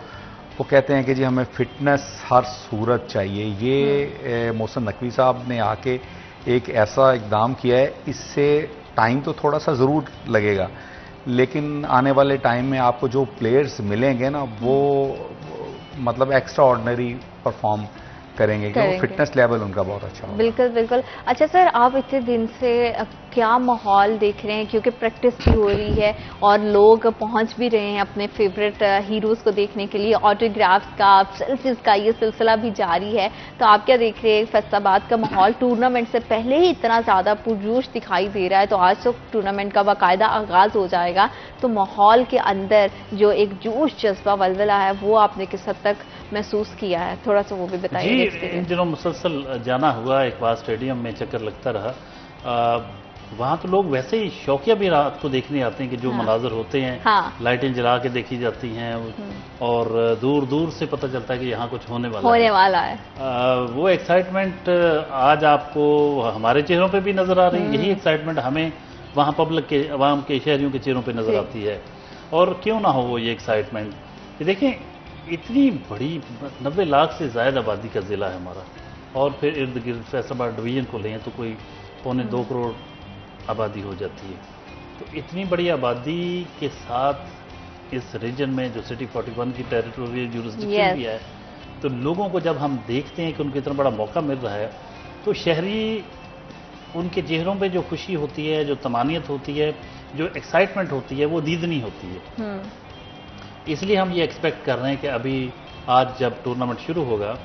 वो कहते हैं कि जी हमें फिटनेस हर सूरत चाहिए। ये मोहसिन नकवी साहब ने आके एक ऐसा इकदाम किया है, इससे टाइम तो थोड़ा सा ज़रूर लगेगा लेकिन आने वाले टाइम में आपको जो प्लेयर्स मिलेंगे ना वो मतलब एक्स्ट्रा ऑर्डिनरी परफॉर्म करेंगे क्योंकि फिटनेस लेवल उनका बहुत अच्छा होगा। बिल्कुल बिल्कुल। अच्छा सर, आप इतने दिन से क्या माहौल देख रहे हैं, क्योंकि प्रैक्टिस भी हो रही है और लोग पहुंच भी रहे हैं अपने फेवरेट हीरोज़ को देखने के लिए, ऑटोग्राफ्स का, सेल्फीज़ का ये सिलसिला भी जारी है। तो आप क्या देख रहे हैं फैसलाबाद का माहौल? टूर्नामेंट से पहले ही इतना ज़्यादा पुरजोश दिखाई दे रहा है, तो आज तो टूर्नामेंट का बाकायदा आगाज़ हो जाएगा, तो माहौल के अंदर जो एक जोश जज्बा वलवला है वो आपने किस हद तक महसूस किया है? थोड़ा सा वो भी बताइए। जी, इन दिनों मुसलसल जाना हुआ, एक बार स्टेडियम में चक्कर लगता रहा। वहाँ तो लोग वैसे ही शौकिया भी रात को देखने आते हैं कि जो मनाजर होते हैं, लाइटें जला के देखी जाती हैं और दूर दूर से पता चलता है कि यहाँ कुछ होने वाला है। वो एक्साइटमेंट आज आपको हमारे चेहरों पे भी नजर आ रही है, यही एक्साइटमेंट हमें वहाँ पब्लिक के, अवाम के, शहरियों के चेहरों पे नजर आती है। और क्यों ना हो वो ये एक्साइटमेंट। ये देखें, इतनी बड़ी 90 लाख से ज़्यादा आबादी का ज़िला है हमारा, और फिर इर्द गिर्द फैसलाबाद डिवीज़न को लें तो कोई 2.25 करोड़ आबादी हो जाती है। तो इतनी बड़ी आबादी के साथ इस रीजन में जो सिटी 41 की टेरिटोरियल जुरिस्डिक्शन भी है, तो लोगों को जब हम देखते हैं कि उनको इतना बड़ा मौका मिल रहा है, तो शहरी उनके चेहरों पे जो खुशी होती है, जो तमानियत होती है, जो एक्साइटमेंट होती है, वो दीदनी होती है। इसलिए हम ये एक्सपेक्ट कर रहे हैं कि अभी आज जब टूर्नामेंट शुरू होगा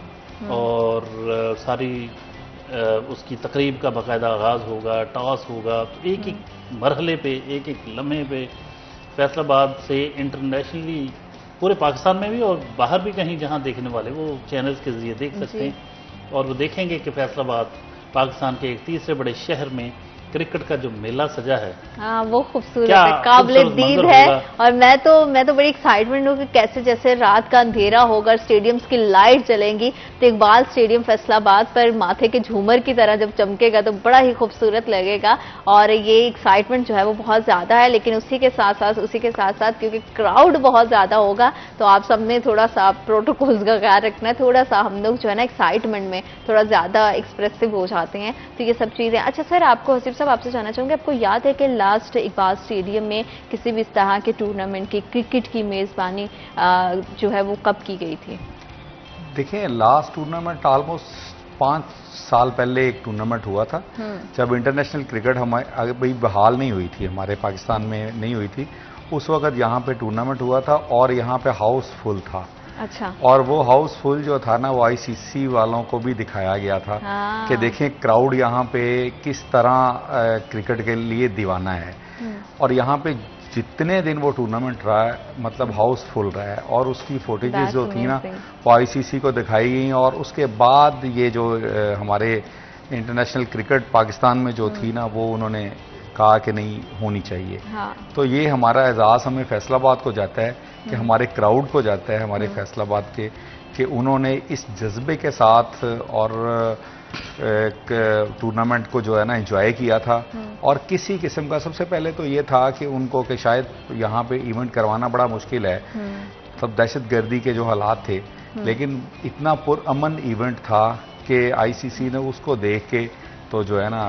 और सारी उसकी तकरीब का बाकायदा आगाज़ होगा, टॉस होगा, तो एक एक मरहले पे, एक एक लम्हे पे फैसलाबाद से इंटरनेशनली पूरे पाकिस्तान में भी और बाहर भी कहीं जहां देखने वाले वो चैनल्स के जरिए देख सकते हैं और वो देखेंगे कि फैसलाबाद पाकिस्तान के एक तीसरे बड़े शहर में क्रिकेट का जो मेला सजा है, हाँ वो खूबसूरत है, काबिले दीद है। और मैं तो बड़ी एक्साइटमेंट हूँ कि कैसे जैसे रात का अंधेरा होगा, स्टेडियम्स की लाइट जलेंगी तो इकबाल स्टेडियम फैसलाबाद पर माथे के झूमर की तरह जब चमकेगा तो बड़ा ही खूबसूरत लगेगा। और ये एक्साइटमेंट जो है वो बहुत ज्यादा है, लेकिन उसी के साथ साथ क्योंकि क्राउड बहुत ज्यादा होगा तो आप सब में थोड़ा सा प्रोटोकॉल्स का ख्याल रखना है। थोड़ा सा हम लोग जो है ना एक्साइटमेंट में थोड़ा ज्यादा एक्सप्रेसिव हो जाते हैं, तो ये सब चीजें। अच्छा सर, आपको हसीब साहब आपसे जानना चाहूंगे, आपको याद है कि लास्ट इकबाल स्टेडियम में किसी भी इस तरह के टूर्नामेंट की क्रिकेट की मेजबानी जो है वो कब की गई थी? देखिए, लास्ट टूर्नामेंट ऑलमोस्ट 5 साल पहले एक टूर्नामेंट हुआ था जब इंटरनेशनल क्रिकेट हमारे अभी बहाल नहीं हुई थी, हमारे पाकिस्तान में नहीं हुई थी। उस वक्त यहाँ पे टूर्नामेंट हुआ था और यहाँ पे हाउसफुल था। अच्छा। और वो हाउसफुल जो था ना, वो आईसीसी वालों को भी दिखाया गया था कि देखें क्राउड यहाँ पे किस तरह क्रिकेट के लिए दीवाना है। और यहाँ पे जितने दिन वो टूर्नामेंट रहा है, मतलब हाउसफुल रहा है, और उसकी फुटेजेस जो थी ना वो आईसीसी को दिखाई गई। और उसके बाद ये जो हमारे इंटरनेशनल क्रिकेट पाकिस्तान में जो थी ना, वो उन्होंने कहा कि नहीं होनी चाहिए। हाँ। तो ये हमारा एजाज़ हमें फैसलाबाद को जाता है कि हमारे क्राउड को जाता है, हमारे फैसलाबाद के, कि उन्होंने इस जज्बे के साथ और टूर्नामेंट को जो है ना एंजॉय किया था। और किसी किस्म का, सबसे पहले तो ये था कि उनको कि शायद यहाँ पे इवेंट करवाना बड़ा मुश्किल है, तब दहशतगर्दी के जो हालात थे, लेकिन इतना पुरअमन इवेंट था कि आईसीसी ने उसको देख के तो जो है ना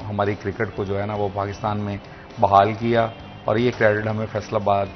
हमारी क्रिकेट को जो है ना वो पाकिस्तान में बहाल किया। और ये क्रेडिट हमें फैसलाबाद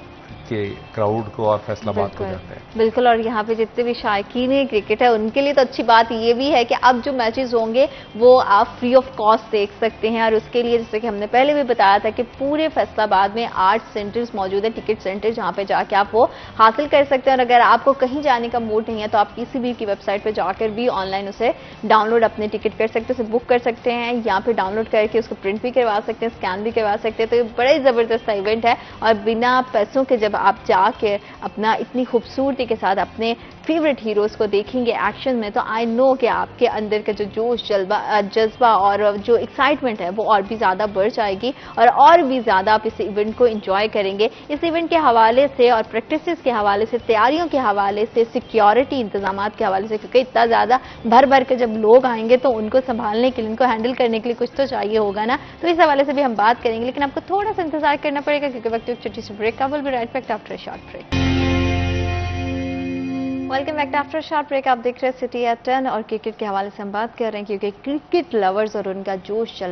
के क्राउड को और फैसलाबाद को जाता है। बिल्कुल। और यहाँ पे जितने भी शायकीन क्रिकेट है उनके लिए तो अच्छी बात ये भी है कि अब जो मैचेस होंगे वो आप फ्री ऑफ कॉस्ट देख सकते हैं। और उसके लिए जैसे कि हमने पहले भी बताया था कि पूरे फैसलाबाद में 8 सेंटर्स मौजूद है, टिकट सेंटर, जहाँ पे जाके आप वो हासिल कर सकते हैं। और अगर आपको कहीं जाने का मूड नहीं है तो आप किसी भी की वेबसाइट पर जाकर भी ऑनलाइन उसे डाउनलोड अपने टिकट कर सकते हैं, उसे बुक कर सकते हैं, यहाँ पे डाउनलोड करके उसको प्रिंट भी करवा सकते हैं, स्कैन भी करवा सकते हैं। तो ये बड़ा ही जबरदस्त इवेंट है और बिना पैसों के जब आप जाके अपना इतनी खूबसूरती के साथ अपने फेवरेट हीरोज को देखेंगे एक्शन में, तो आई नो कि आपके अंदर का जो जोश जज्बा और जो एक्साइटमेंट है वो और भी ज्यादा बढ़ जाएगी और भी ज्यादा आप इस इवेंट को एंजॉय करेंगे। इस इवेंट के हवाले से और प्रैक्टिसेस के हवाले से, तैयारियों के हवाले से, सिक्योरिटी इंतजाम के हवाले से, क्योंकि इतना ज्यादा भर के जब लोग आएंगे तो उनको संभालने के लिए, उनको हैंडल करने के लिए कुछ तो चाहिए होगा ना, तो इस हवाले से भी हम बात करेंगे। लेकिन आपको थोड़ा सा इंतजार करना पड़ेगा क्योंकि वक्त एक छोटी सी ब्रेक का। Will be right back after short break. Welcome back after short break. आप देख रहे हैं सिटी एट 10 और क्रिकेट के हवाले से हम बात कर रहे हैं क्योंकि क्रिकेट लवर्स और उनका जोश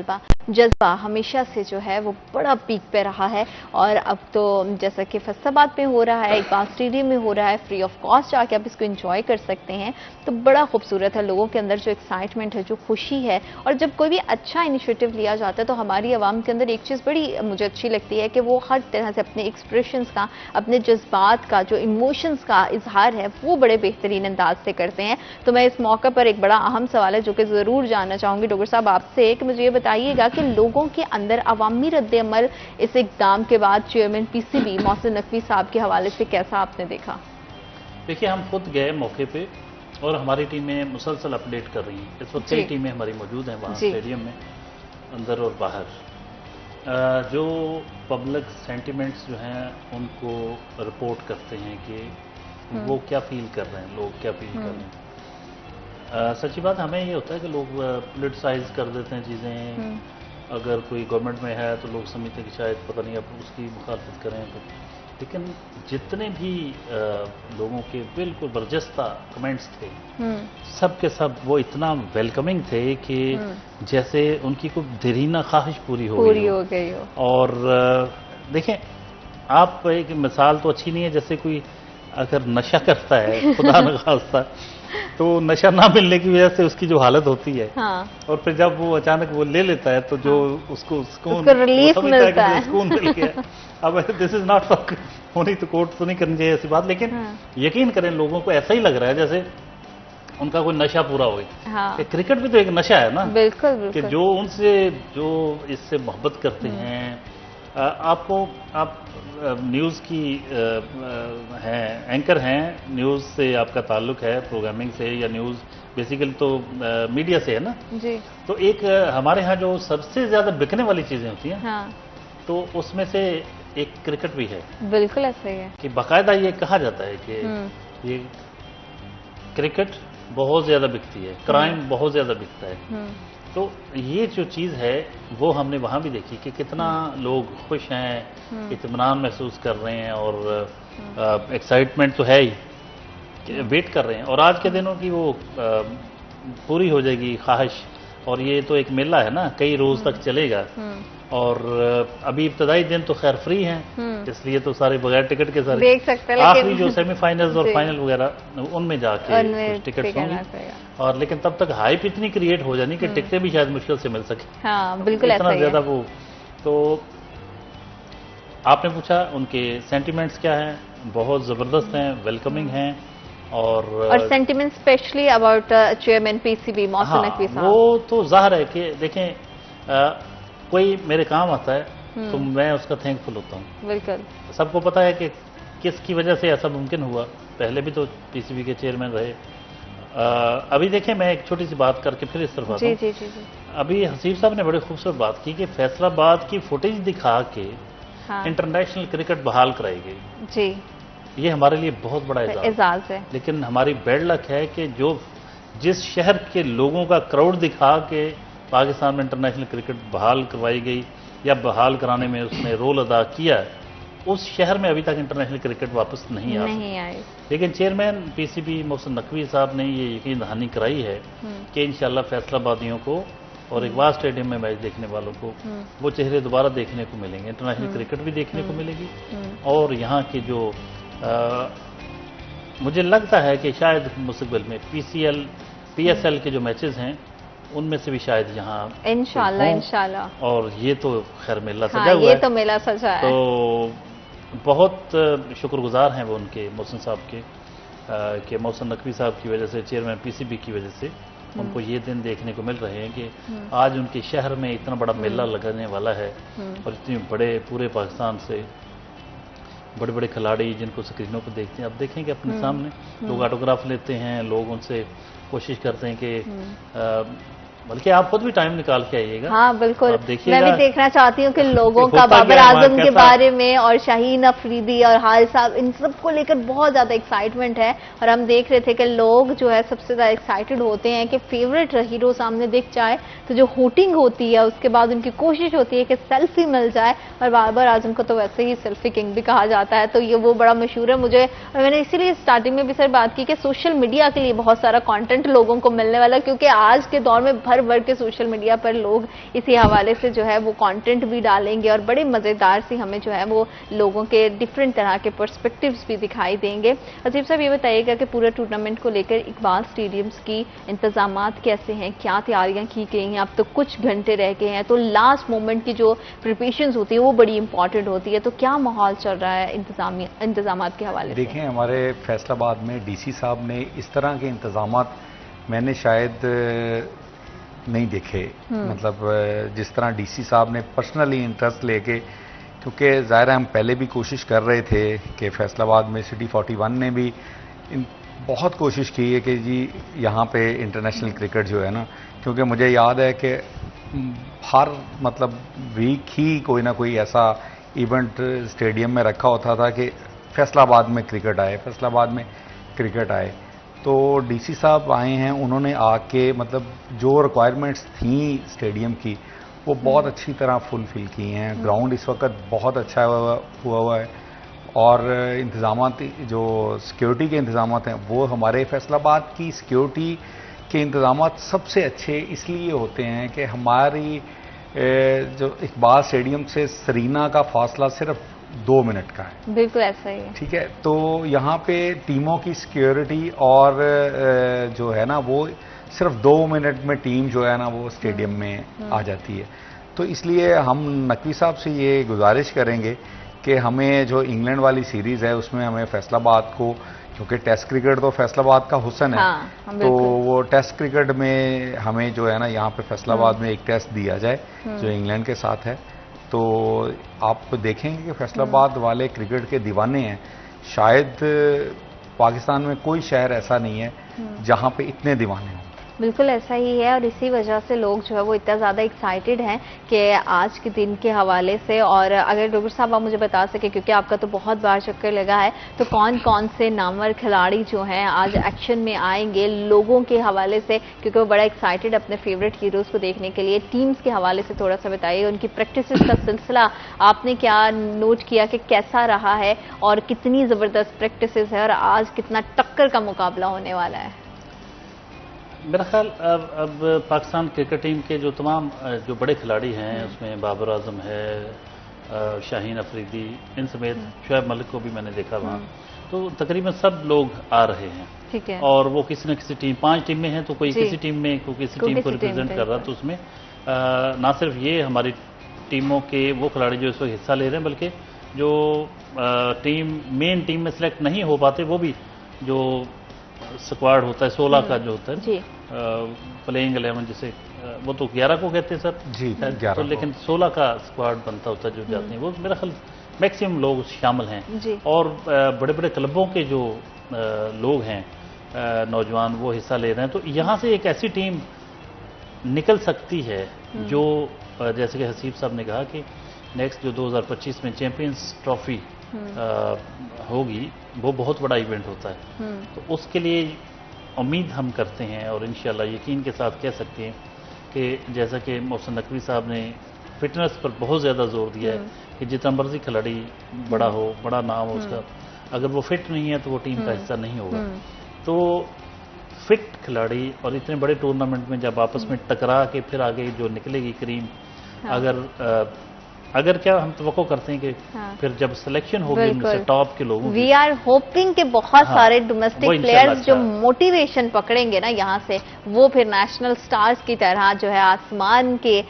जज्बा हमेशा से जो है वो बड़ा पीक पे रहा है। और अब तो जैसा कि फैसलाबाद में हो रहा है, इकबाल स्टेडियम में हो रहा है, फ्री ऑफ कॉस्ट जाके आप इसको एंजॉय कर सकते हैं। तो बड़ा खूबसूरत है, लोगों के अंदर जो एक्साइटमेंट है, जो खुशी है। और जब कोई भी अच्छा इनिशिएटिव लिया जाता है तो हमारी आवाम के अंदर एक चीज़ बड़ी मुझे अच्छी लगती है कि वो हर तरह से अपने एक्सप्रेशंस का, अपने जज्बात का, जो इमोशंस का इजहार है वो बड़े बेहतरीन अंदाज से करते हैं। तो मैं इस मौके पर एक बड़ा अहम सवाल है जो कि ज़रूर जानना चाहूँगी डॉक्टर साहब आपसे, कि मुझे ये बताइएगा कि लोगों के अंदर अवामी रद्द-ए-अमल इस इक़दाम के बाद चेयरमैन पीसीबी मोहसिन नकवी साहब के हवाले से कैसा आपने देखा? देखिए, हम खुद गए मौके पे और हमारी टीमें मुसलसल अपडेट कर रही हैं। इस वक्त कई टीमें हमारी मौजूद हैं वहाँ स्टेडियम में, अंदर और बाहर। जो पब्लिक सेंटिमेंट्स जो हैं उनको रिपोर्ट करते हैं कि वो क्या फील कर रहे हैं, लोग क्या फील कर रहे हैं। सच्ची बात हमें ये होता है कि लोग पोलिटिसाइज कर देते हैं चीज़ें। अगर कोई गवर्नमेंट में है तो लोग समझते हैं कि शायद पता नहीं अब उसकी मुखालफत करें तो, लेकिन जितने भी लोगों के बिल्कुल बरजस्ता कमेंट्स थे, सब के सब वो इतना वेलकमिंग थे कि जैसे उनकी कोई देरीना ख्वाहिश पूरी हो गई हो। और देखें, आप एक मिसाल तो अच्छी नहीं है, जैसे कोई अगर नशा करता है खुदा न खास्ता, तो नशा ना मिलने की वजह से उसकी जो हालत होती है, और फिर जब वो अचानक वो ले लेता है तो जो उसको रिलीफ मिलता है, सुकून मिल गया। अब दिस इज नॉट होनी तो कोर्ट तो नहीं करनी चाहिए ऐसी बात, लेकिन यकीन करें लोगों को ऐसा ही लग रहा है जैसे उनका कोई नशा पूरा हो गया। हाँ। कि क्रिकेट भी तो एक नशा है ना, बिल्कुल कि बिल्कुल। जो उनसे जो इससे मोहब्बत करते हैं। आप न्यूज़ की हैं, एंकर हैं, न्यूज़ से आपका ताल्लुक है, प्रोग्रामिंग से, या न्यूज़ बेसिकली तो मीडिया से है ना। जी। तो एक हमारे यहाँ जो सबसे ज़्यादा बिकने वाली चीज़ें होती हैं, हाँ तो उसमें से एक क्रिकेट भी है। बिल्कुल ऐसा ही है। कि बाकायदा ये कहा जाता है कि ये क्रिकेट बहुत ज़्यादा बिकती है, क्राइम बहुत ज़्यादा बिकता है। तो ये जो चीज़ है वो हमने वहाँ भी देखी कि कितना लोग खुश हैं, इत्मीनान महसूस कर रहे हैं, और एक्साइटमेंट तो है ही कि वेट कर रहे हैं। और आज के दिनों की वो पूरी हो जाएगी ख्वाहिश। और ये तो एक मेला है ना, कई रोज़ तक चलेगा। और अभी इब्तदाई दिन तो खैर फ्री हैं, इसलिए तो सारे बगैर टिकट के सारे देख सकते हैं, आखिरी लेकिन जो सेमीफाइनल्स और जी। फाइनल वगैरह उनमें जाके कुछ टिकट्स करना होंगी। पड़ेगा। और लेकिन तब तक हाइप इतनी क्रिएट हो जानी कि टिकटें भी शायद मुश्किल से मिल सके। हाँ बिल्कुल ऐसा इतना ही ज्यादा है। वो। तो आपने पूछा उनके सेंटिमेंट्स क्या हैं, बहुत ज़बरदस्त हैं, वेलकमिंग हैं। और sentiment specially about chairman PCB मौसम हाँ, नकवी साहब। वो तो जाहिर है कि देखें, कोई मेरे काम आता है तो मैं उसका थैंकफुल होता हूँ। बिल्कुल। सबको पता है कि किसकी वजह से ऐसा मुमकिन हुआ, पहले भी तो पीसीबी के चेयरमैन रहे। अभी देखें, मैं एक छोटी सी बात करके फिर इस तरफ आता जी हूँ। जी जी जी। अभी हसीब साहब ने बड़ी खूबसूरत बात की कि फैसलाबाद की फुटेज दिखा के हाँ इंटरनेशनल क्रिकेट बहाल कराई गई। जी। ये हमारे लिए बहुत बड़ा एजाज़ है। एजाज है। लेकिन हमारी बैड लक है कि जिस शहर के लोगों का क्राउड दिखा के पाकिस्तान में इंटरनेशनल क्रिकेट बहाल करवाई गई, या बहाल कराने में उसने रोल अदा किया, उस शहर में अभी तक इंटरनेशनल क्रिकेट वापस नहीं आई। लेकिन चेयरमैन पीसीबी मोहसिन नकवी साहब ने ये यकीन दहानी कराई है कि इंशाल्लाह फैसलाबादियों को और इकबाल स्टेडियम में मैच देखने वालों को वो चेहरे दोबारा देखने को मिलेंगे, इंटरनेशनल क्रिकेट भी देखने को मिलेगी। और यहाँ की जो मुझे लगता है कि शायद मुस्तकबिल में पीएसएल के जो मैचेस हैं उनमें से भी शायद यहाँ इंशाल्लाह इंशाल्लाह। और ये तो खैर मेला हाँ, सजा हुआ ये है। तो मेला सजा है। तो बहुत शुक्रगुजार हैं वो उनके मोहसिन साहब के मोहसिन नकवी साहब की वजह से, चेयरमैन पीसीबी की वजह से उनको ये दिन देखने को मिल रहे हैं कि आज उनके शहर में इतना बड़ा मेला लगने वाला है। और इतने बड़े पूरे पाकिस्तान से बड़े बड़े खिलाड़ी जिनको स्क्रीनों पर देखते हैं, अब देखेंगे अपने सामने, लोग ऑटोग्राफ लेते हैं, लोग उनसे कोशिश करते हैं कि बल्कि आप खुद भी टाइम निकाल के आइएगा। हाँ बिल्कुल, आप मैं देखिएगा भी देखना चाहती हूँ कि लोगों का होता बाबर क्या है, आजम के कैसा- बारे में और शाहीन अफरीदी और हाल साहब, इन सब को लेकर बहुत ज्यादा एक्साइटमेंट है। और हम देख रहे थे कि लोग जो है सबसे ज्यादा एक्साइटेड होते हैं कि फेवरेट हीरो सामने दिख जाए तो जो होटिंग होती है उसके बाद उनकी कोशिश होती है कि सेल्फी मिल जाए। और बाबर आजम को तो वैसे ही सेल्फी किंग भी कहा जाता है, तो ये वो बड़ा मशहूर है। मुझे, मैंने इसीलिए स्टार्टिंग में भी सर बात की कि सोशल मीडिया के लिए बहुत सारा कंटेंट लोगों को मिलने वाला, क्योंकि आज के दौर में भर भर के सोशल मीडिया पर लोग इसी हवाले से जो है वो कंटेंट भी डालेंगे और बड़े मजेदार सी हमें जो है वो लोगों के डिफरेंट तरह के पर्सपेक्टिव्स भी दिखाई देंगे। अजीब साहब, ये बताइएगा कि पूरे टूर्नामेंट को लेकर इकबाल स्टेडियम्स की इंतजामात कैसे हैं, क्या तैयारियां की गई हैं? अब तो कुछ घंटे रह गए हैं, तो लास्ट मोमेंट की जो प्रिपरेशंस होती है वो बड़ी इंपॉर्टेंट होती है, तो क्या माहौल चल रहा है इंतजामात के हवाले से? देखें, हमारे फैसलाबाद में डीसी साहब ने इस तरह के इंतजामात मैंने शायद नहीं देखे। मतलब जिस तरह डीसी साहब ने पर्सनली इंटरेस्ट लेके, क्योंकि ज़ाहिर है हम पहले भी कोशिश कर रहे थे कि फैसलाबाद में सिटी 41 ने भी बहुत कोशिश की है कि जी यहाँ पे इंटरनेशनल क्रिकेट जो है ना, क्योंकि मुझे याद है कि हर मतलब वीक ही कोई ना कोई ऐसा इवेंट स्टेडियम में रखा होता था कि फैसलाबाद में क्रिकेट आए, फैसलाबाद में क्रिकेट आए। तो डीसी साहब आए हैं, उन्होंने आके मतलब जो रिक्वायरमेंट्स थी स्टेडियम की वो बहुत अच्छी तरह फुलफिल की हैं। ग्राउंड इस वक्त बहुत अच्छा हुआ है और इंतज़ामात जो सिक्योरिटी के इंतज़ामात हैं वो हमारे फैसलाबाद की सिक्योरिटी के इंतज़ामात सबसे अच्छे इसलिए होते हैं कि हमारी जो इकबाल स्टेडियम से सरीना का फासला सिर्फ 2 मिनट का है। बिल्कुल ऐसा ही है। ठीक है, तो यहाँ पे टीमों की सिक्योरिटी और जो है ना वो सिर्फ 2 मिनट में टीम जो है ना वो स्टेडियम में आ जाती है। तो इसलिए हम नकवी साहब से ये गुजारिश करेंगे कि हमें जो इंग्लैंड वाली सीरीज़ है उसमें हमें फैसलाबाद को, क्योंकि टेस्ट क्रिकेट तो फैसलाबाद का हुस्न है। हाँ, तो बिल्कुल। वो टेस्ट क्रिकेट में हमें जो है ना यहाँ पे फैसलाबाद में एक टेस्ट दिया जाए जो इंग्लैंड के साथ है, तो आप देखेंगे कि फैसलाबाद वाले क्रिकेट के दीवाने हैं। शायद पाकिस्तान में कोई शहर ऐसा नहीं है जहाँ पे इतने दीवाने हों। बिल्कुल ऐसा ही है, और इसी वजह से लोग जो है वो इतना ज़्यादा एक्साइटेड हैं कि आज के दिन के हवाले से। और अगर डॉक्टर साहब आप मुझे बता सके, क्योंकि आपका तो बहुत बार चक्कर लगा है, तो कौन कौन से नामवर खिलाड़ी जो हैं आज एक्शन में आएंगे लोगों के हवाले से, क्योंकि वो बड़ा एक्साइटेड अपने फेवरेट हीरोज़ को देखने के लिए। टीम्स के हवाले से थोड़ा सा बताइए, उनकी प्रैक्टिस का सिलसिला आपने क्या नोट किया कि कैसा रहा है और कितनी ज़बरदस्त प्रैक्टिस है, और आज कितना टक्कर का मुकाबला होने वाला है? मेरा ख्याल अब पाकिस्तान क्रिकेट टीम के जो तमाम जो बड़े खिलाड़ी हैं, उसमें बाबर आजम है, शाहीन अफरीदी, इन समेत शुएब मलिक को भी मैंने देखा वहाँ। तो तकरीबन सब लोग आ रहे हैं। ठीक है। और वो किसी न किसी टीम, 5 टीमें हैं, तो कोई किसी टीम में, कोई किसी टीम को रिप्रेजेंट कर रहा। तो उसमें ना सिर्फ ये हमारी टीमों के वो खिलाड़ी जो इसमें हिस्सा ले रहे हैं, बल्कि जो मेन टीम में सिलेक्ट नहीं हो पाते, वो भी जो स्क्वाड होता है 16 का जो होता है, प्लेइंग 11 जिसे वो तो 11 को कहते हैं सर जी, 11 तो, लेकिन 16 का स्क्वाड बनता होता है जो जाते हैं, वो मेरा ख्याल मैक्सिमम लोग शामिल हैं। और बड़े बड़े क्लबों के जो लोग हैं नौजवान, वो हिस्सा ले रहे हैं। तो यहाँ से एक ऐसी टीम निकल सकती है जो जैसे कि हसीब साहब ने कहा कि नेक्स्ट जो 2025 में चैंपियंस ट्रॉफी होगी, वो बहुत बड़ा इवेंट होता है। तो उसके लिए उम्मीद हम करते हैं और इंशाल्लाह यकीन के साथ कह सकते हैं कि जैसा कि मोहसिन नकवी साहब ने फिटनेस पर बहुत ज़्यादा जोर दिया है कि जितना मर्जी खिलाड़ी बड़ा हो, बड़ा नाम हो उसका, अगर वो फिट नहीं है तो वो टीम का हिस्सा नहीं होगा। तो फिट खिलाड़ी और इतने बड़े टूर्नामेंट में जब आपस में टकरा के फिर आगे जो निकलेगी क्रीम, अगर क्या हम तवक्को करते हैं कि फिर जब सिलेक्शन होगी उनसे टॉप के लोगों, वी आर होपिंग कि बहुत सारे डोमेस्टिक प्लेयर्स जो मोटिवेशन पकड़ेंगे ना यहाँ से, वो फिर नेशनल स्टार्स की तरह जो है आसमान के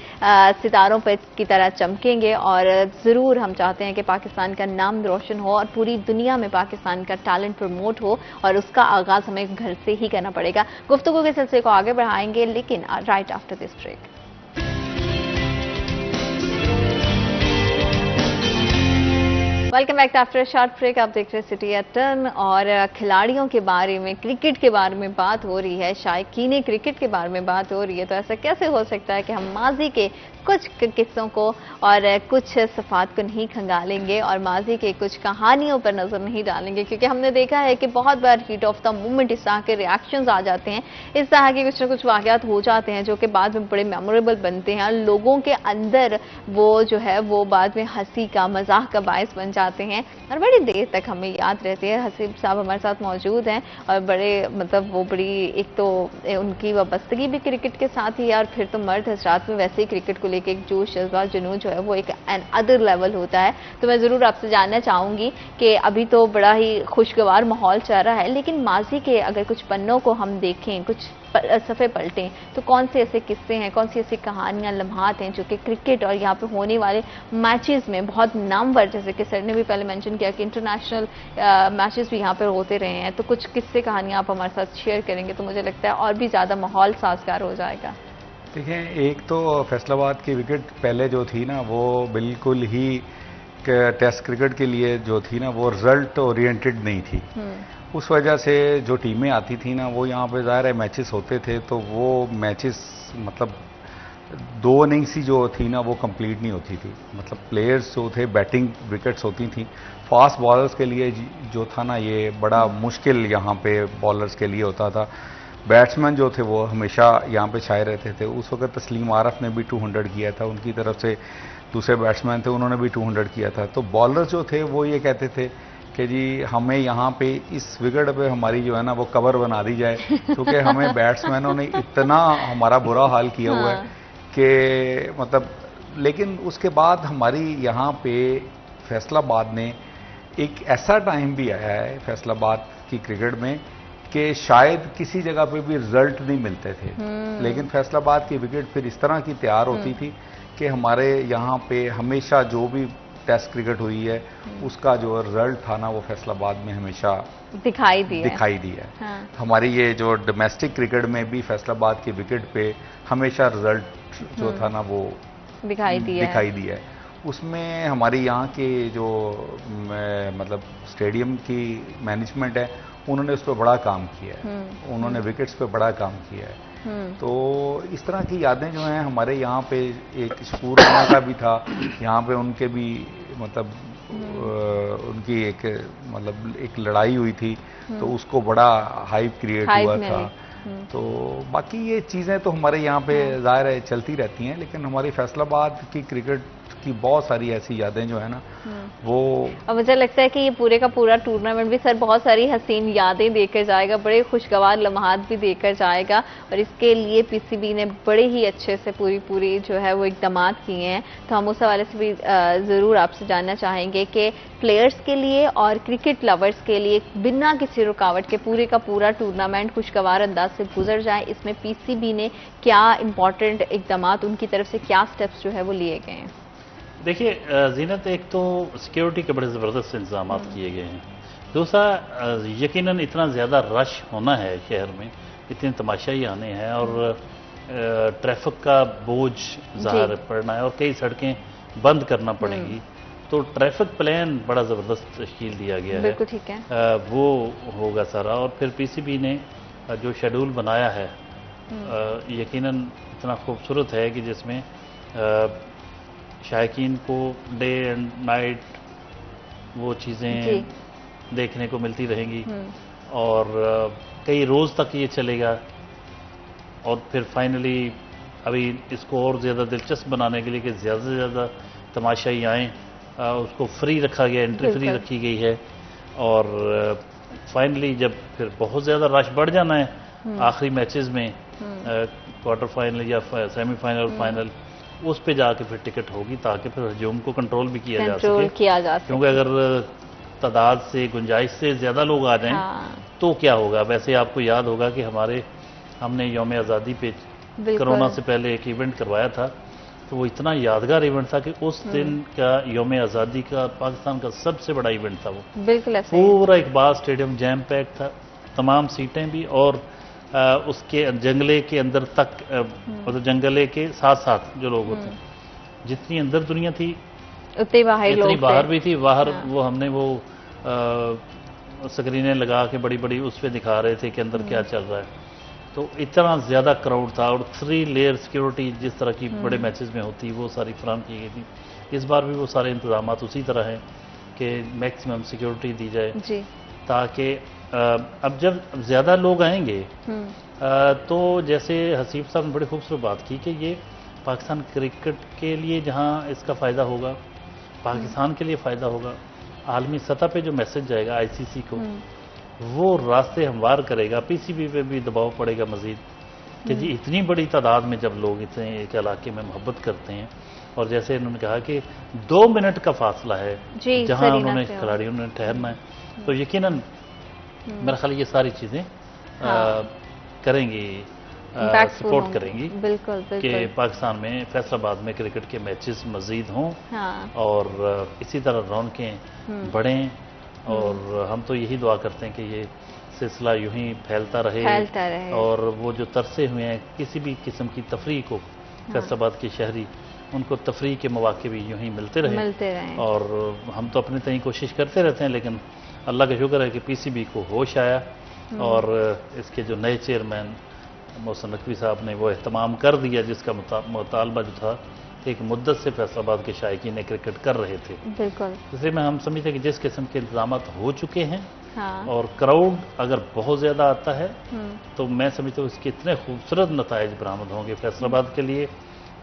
सितारों पर की तरह चमकेंगे। और ज़रूर हम चाहते हैं कि पाकिस्तान का नाम रोशन हो और पूरी दुनिया में पाकिस्तान का टैलेंट प्रमोट हो, और उसका आगाज़ हमें घर से ही करना पड़ेगा। गुफ्तगू के सिलसिले को आगे बढ़ाएंगे, लेकिन right after this break. Welcome back after short break. आप देख रहे हैं सिटी एट 10 और खिलाड़ियों के बारे में, क्रिकेट के बारे में बात हो रही है, शायकीन क्रिकेट के बारे में बात हो रही है। तो ऐसा कैसे हो सकता है कि हम माजी के कुछ किस्सों को और कुछ सफ़ात को नहीं खंगालेंगे और माजी के कुछ कहानियों पर नज़र नहीं डालेंगे, क्योंकि हमने देखा है कि बहुत बार हीट ऑफ द मोमेंट इस तरह के रिएक्शंस आ जाते हैं, इस तरह के कुछ ना कुछ वाक़यात हो जाते हैं जो कि बाद में बड़े मेमोरेबल बनते हैं। लोगों के अंदर वो जो है वो बाद में हंसी का, मजाक का बायस बन जाते हैं और बड़ी देर तक हमें याद रहते हैं। हसीब साहब हमारे साथ मौजूद हैं और बड़े मतलब वो बड़ी, एक तो उनकी वाबस्तगी भी क्रिकेट के साथ ही है, और फिर तो मर्द हजरात में वैसे ही क्रिकेट को लेके एक जोश, जज्बा, जुनून जो है वो एक एन अदर लेवल होता है। तो मैं ज़रूर आपसे जानना चाहूँगी कि अभी तो बड़ा ही खुशगवार माहौल चल रहा है, लेकिन माजी के अगर कुछ पन्नों को हम देखें, कुछ सफ़े पलटें, तो कौन से ऐसे किस्से हैं, कौन सी ऐसी कहानियां, लम्हात हैं जो कि क्रिकेट और यहाँ पे होने वाले मैचेस में बहुत नामवर, जैसे कि सर ने भी पहले मेंशन किया कि इंटरनेशनल मैचेस भी यहाँ पर होते रहे हैं, तो कुछ किस्से कहानियां आप हमारे साथ शेयर करेंगे तो मुझे लगता है और भी ज़्यादा माहौल साजगार हो जाएगा। देखिए, एक तो फैसलाबाद की विकेट पहले जो थी ना, वो बिल्कुल ही टेस्ट क्रिकेट के लिए जो थी ना, वो रिजल्ट ओरिएंटेड नहीं थी। उस वजह से जो टीमें आती थी ना, वो यहाँ पे ज़ाहिर है मैचेस होते थे, तो वो मैचेस मतलब 2 इनिंग्स ही जो थी ना वो कंप्लीट नहीं होती थी। मतलब प्लेयर्स जो थे, बैटिंग विकेट्स होती थी, फास्ट बॉलर्स के लिए जो था ना, ये बड़ा मुश्किल यहाँ पे बॉलर्स के लिए होता था। बैट्समैन जो थे वो हमेशा यहाँ पे छाए रहते थे। उस वक्त तस्लीम आरफ ने भी 200 किया था, उनकी तरफ से दूसरे बैट्समैन थे, उन्होंने भी 200 किया था। तो बॉलर्स जो थे वो ये कहते थे कि जी हमें यहाँ पे इस विकेट पे हमारी जो है ना वो कवर बना दी जाए, क्योंकि हमें बैट्समैनों ने इतना हमारा बुरा हाल किया हुआ है कि मतलब। लेकिन उसके बाद हमारी यहाँ पे फैसलाबाद ने एक ऐसा टाइम भी आया है फैसलाबाद की क्रिकेट में कि शायद किसी जगह पे भी रिजल्ट नहीं मिलते थे, लेकिन फैसलाबाद की विकेट फिर इस तरह की तैयार होती थी कि हमारे यहाँ पे हमेशा जो भी टेस्ट क्रिकेट हुई है उसका जो रिजल्ट था ना, वो फैसलाबाद में हमेशा दिखाई दी है। हाँ। हमारी ये जो डोमेस्टिक क्रिकेट में भी फैसलाबाद के विकेट पे हमेशा रिजल्ट जो था ना वो दिखाई दिया है। उसमें हमारे यहाँ के जो मतलब स्टेडियम की मैनेजमेंट है उन्होंने उस पर बड़ा काम किया है, उन्होंने विकेट्स पे बड़ा काम किया है। तो इस तरह की यादें जो हैं हमारे यहाँ पे, एक शकूर राना का भी था यहाँ पे, उनके भी मतलब उनकी एक लड़ाई हुई थी तो उसको बड़ा हाइप क्रिएट हुआ था। तो बाकी ये चीज़ें तो हमारे यहाँ पे जाहिर है चलती रहती हैं, लेकिन हमारी फैसलाबाद की क्रिकेट की बहुत सारी ऐसी यादें जो है ना वो, और मुझे लगता है कि ये पूरे का पूरा टूर्नामेंट भी सर बहुत सारी हसीन यादें देकर जाएगा, बड़े खुशगवार लम्हात भी देकर जाएगा, और इसके लिए पीसीबी ने बड़े ही अच्छे से पूरी जो है वो इकदाम किए हैं। तो हम उस हवाले से भी ज़रूर आपसे जानना चाहेंगे कि प्लेयर्स के लिए और क्रिकेट लवर्स के लिए बिना किसी रुकावट के पूरे का पूरा टूर्नामेंट खुशगवार अंदाज से गुजर जाए, इसमें पीसीबी ने क्या इंपॉर्टेंट इकदाम, उनकी तरफ से क्या स्टेप्स जो है वो लिए गए हैं? देखिए जीनत, एक तो सिक्योरिटी के बड़े ज़बरदस्त इंतजाम किए गए हैं, दूसरा यकीनन इतना ज़्यादा रश होना है शहर में, इतने तमाशाई आने हैं और ट्रैफिक का बोझ ज़ाहिर पड़ना है और कई सड़कें बंद करना पड़ेंगी, तो ट्रैफिक प्लान बड़ा ज़बरदस्त तश्कील दिया गया है। बिल्कुल ठीक है। वो होगा सारा, और फिर पीसीबी ने जो शेड्यूल बनाया है यकीनन इतना खूबसूरत है कि जिसमें शायकीन को डे एंड नाइट वो चीज़ें देखने को मिलती रहेंगी और कई रोज़ तक ये चलेगा। और फिर फाइनली अभी इसको और ज़्यादा दिलचस्प बनाने के लिए कि ज़्यादा से ज़्यादा तमाशाई आएँ, उसको फ्री रखा गया, एंट्री फ्री रखी गई है। और फाइनली जब फिर बहुत ज़्यादा रश बढ़ जाना है आखिरी मैचेस में, क्वार्टर फाइनल या सेमीफाइनल और फाइनल, उस पे जाके फिर टिकट होगी ताकि फिर हजूम को कंट्रोल भी किया जा सके। क्योंकि अगर तादाद से, गुंजाइश से ज़्यादा लोग आ जाएं तो क्या होगा। वैसे आपको याद होगा कि हमने यौम आज़ादी पे कोरोना से पहले एक इवेंट करवाया था, तो वो इतना यादगार इवेंट था कि उस दिन का यौम आज़ादी का पाकिस्तान का सबसे बड़ा इवेंट था वो। बिल्कुल ऐसे पूरा इकबाल स्टेडियम जैम पैक था, तमाम सीटें भी, और उसके जंगले के अंदर तक, मतलब जंगले के साथ साथ जो लोग होते, जितनी अंदर दुनिया थी उतनी बाहर भी थी। बाहर वो हमने वो स्क्रीनें लगा के बड़ी बड़ी उस पर दिखा रहे थे कि अंदर क्या चल रहा है। तो इतना ज़्यादा क्राउड था और 3 लेयर सिक्योरिटी जिस तरह की बड़े मैचेस में होती वो सारी फराहम की गई थी। इस बार भी वो सारे इंतजाम उसी तरह हैं कि मैक्सिमम सिक्योरिटी दी जाए जी, ताकि अब जब ज़्यादा लोग आएंगे तो जैसे हसीब साहब ने बड़ी खूबसूरत बात की कि ये पाकिस्तान क्रिकेट के लिए जहाँ इसका फ़ायदा होगा, पाकिस्तान के लिए फ़ायदा होगा, आलमी सतह पे जो मैसेज जाएगा आईसीसी को, वो रास्ते हमवार करेगा। पीसीबी पे भी दबाव पड़ेगा मज़ीद कि जी इतनी बड़ी तादाद में जब लोग इतने एक इलाके में मोहब्बत करते हैं, और जैसे इन्होंने कहा कि 2 मिनट का फासला है जहाँ उन्होंने खिलाड़ियों ने ठहरना है, तो यकीनन मेरा ख्याल ये सारी चीज़ें करेंगी, सपोर्ट करेंगी कि पाकिस्तान में फैसलाबाद में क्रिकेट के मैचेस मज़ीद हों और इसी तरह रौनकें बढ़ें। और हम तो यही दुआ करते हैं कि ये सिलसिला यूं ही फैलता रहे और वो जो तरसे हुए हैं किसी भी किस्म की तफरीह को, फैसलाबाद के शहरी, उनको तफरीह के मौके भी यूं ही मिलते रहें। और हम तो अपने तय कोशिश करते रहते हैं, लेकिन अल्लाह का शुक्र है कि पीसीबी को होश आया और इसके जो नए चेयरमैन मोहसिन नकवी साहब ने वो एहतमाम कर दिया, जिसका मुतालबा जो था एक मुद्दत से फैसलाबाद के शायकीन ने क्रिकेट कर रहे थे। बिल्कुल, इसलिए हम समझते हैं कि जिस किस्म के इंतजाम हो चुके हैं और क्राउड अगर बहुत ज़्यादा आता है तो मैं समझता हूँ इसके इतने खूबसूरत नताइज बरामद होंगे फैसलाबाद के लिए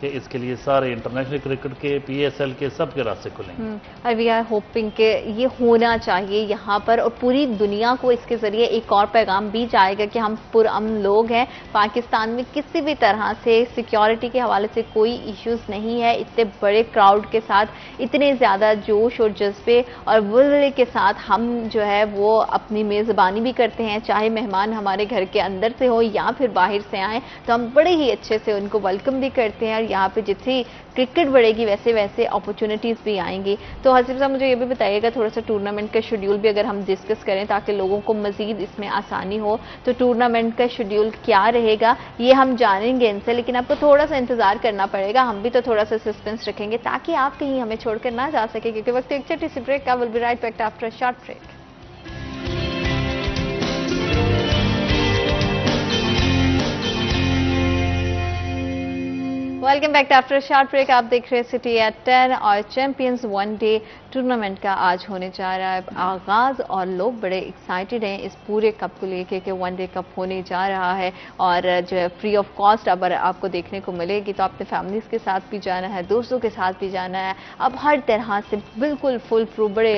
कि इसके लिए सारे इंटरनेशनल क्रिकेट के, PSL के, सब के रास्ते खुलेंगे। और वी आर होपिंग कि ये होना चाहिए यहाँ पर, और पूरी दुनिया को इसके ज़रिए एक और पैगाम भी जाएगा कि हम पुरअमन लोग हैं, पाकिस्तान में किसी भी तरह से सिक्योरिटी के हवाले से कोई इश्यूज़ नहीं है। इतने बड़े क्राउड के साथ, इतने ज़्यादा जोश और जज्बे और वुल्ले के साथ हम जो है वो अपनी मेज़बानी भी करते हैं, चाहे मेहमान हमारे घर के अंदर से हो या फिर बाहर से आएँ, तो हम बड़े ही अच्छे से उनको वेलकम भी करते हैं। यहाँ पे जितनी क्रिकेट बढ़ेगी वैसे वैसे अपॉर्चुनिटीज़ भी आएंगी। तो हसीब साहब मुझे ये भी बताइएगा थोड़ा सा टूर्नामेंट का शेड्यूल भी अगर हम डिस्कस करें ताकि लोगों को मजीद इसमें आसानी हो। तो टूर्नामेंट का शेड्यूल क्या रहेगा ये हम जानेंगे इनसे, लेकिन आपको थोड़ा सा इंतजार करना पड़ेगा, हम भी तो थोड़ा सा सस्पेंस रखेंगे ताकि आप कहीं हमें छोड़कर ना जा सके, क्योंकि वक्त एक छोटी सी ब्रेक का। Will be right back after a short break. Welcome back after short break. आप देख रहे हैं सिटी एट 10 और चैंपियंस वनडे टूर्नामेंट का आज होने जा रहा है आगाज और लोग बड़े एक्साइटेड हैं इस पूरे कप को लेके कि वनडे कप होने जा रहा है और जो है फ्री ऑफ कॉस्ट अब आपको देखने को मिलेगी। तो अपने फैमिलीज के साथ भी जाना है, दोस्तों के साथ भी जाना है, अब हर तरह से बिल्कुल फुल प्रूफ बड़े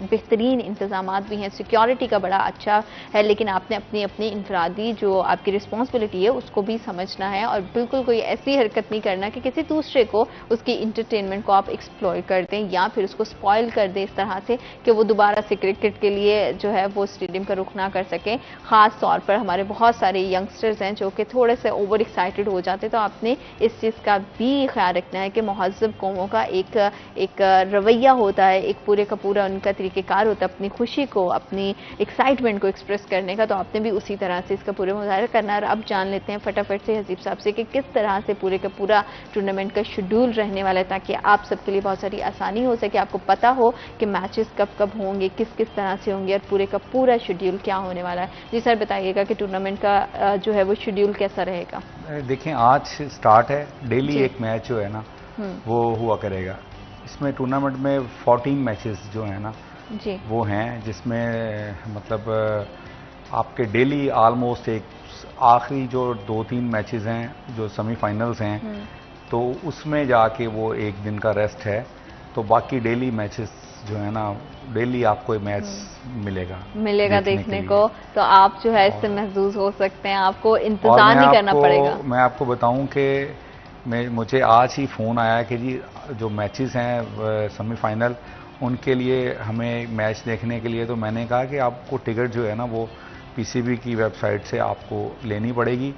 बेहतरीन इंतजाम भी हैं, सिक्योरिटी का बड़ा अच्छा है, लेकिन आपने अपनी अपनी इंफरादी जो आपकी रिस्पॉन्सिबिलिटी है उसको भी समझना है और बिल्कुल कोई ऐसी हरकत नहीं करना कि किसी दूसरे को उसकी इंटरटेनमेंट को आप एक्सप्लॉइट कर दें या फिर उसको स्पॉइल कर दें इस तरह से कि वो दोबारा से क्रिकेट के लिए जो है वो स्टेडियम का रुख ना कर सकें। खास तौर पर हमारे बहुत सारे यंगस्टर्स हैं जो कि थोड़े से ओवर एक्साइटेड हो जाते, तो आपने इस चीज़ का भी ख्याल रखना है कि महज़्ज़ब कौमों का एक रवैया होता है, एक पूरे का पूरा उनका तरीक़ेकार होता है अपनी खुशी को, अपनी एक्साइटमेंट को एक्सप्रेस करने का। तो आपने भी उसी तरह से इसका पूरे मुजाहरा करना है। और अब जान लेते हैं फटाफट से हसीब साहब से कि किस तरह से पूरे का पूरा टूर्नामेंट का शेड्यूल रहने वाला है ताकि आप सबके लिए बहुत सारी आसानी हो सके, आपको पता हो कि मैचेस कब कब होंगे, किस किस तरह से होंगे और पूरे का पूरा शेड्यूल क्या होने वाला है। जी सर बताइएगा कि टूर्नामेंट का जो है वो शेड्यूल कैसा रहेगा। देखें आज स्टार्ट है, डेली एक मैच जो है ना वो हुआ करेगा। इसमें टूर्नामेंट में 14 मैचेस जो है ना जी वो हैं, जिसमें मतलब आपके डेली ऑलमोस्ट एक आखिरी जो 2-3 मैचेस हैं जो सेमीफाइनल्स हैं तो उसमें जाके वो एक दिन का रेस्ट है, तो बाकी डेली मैचेस जो है ना डेली आपको मैच मिलेगा देखने को। तो आप जो है इससे महसूस हो सकते हैं, आपको इंतजार नहीं करना पड़ेगा। मैं आपको बताऊं कि मुझे आज ही फ़ोन आया कि जी जो मैचेस हैं सेमीफाइनल उनके लिए हमें मैच देखने के लिए, तो मैंने कहा कि आपको टिकट जो है ना वो पीसीबी की वेबसाइट से आपको लेनी पड़ेगी।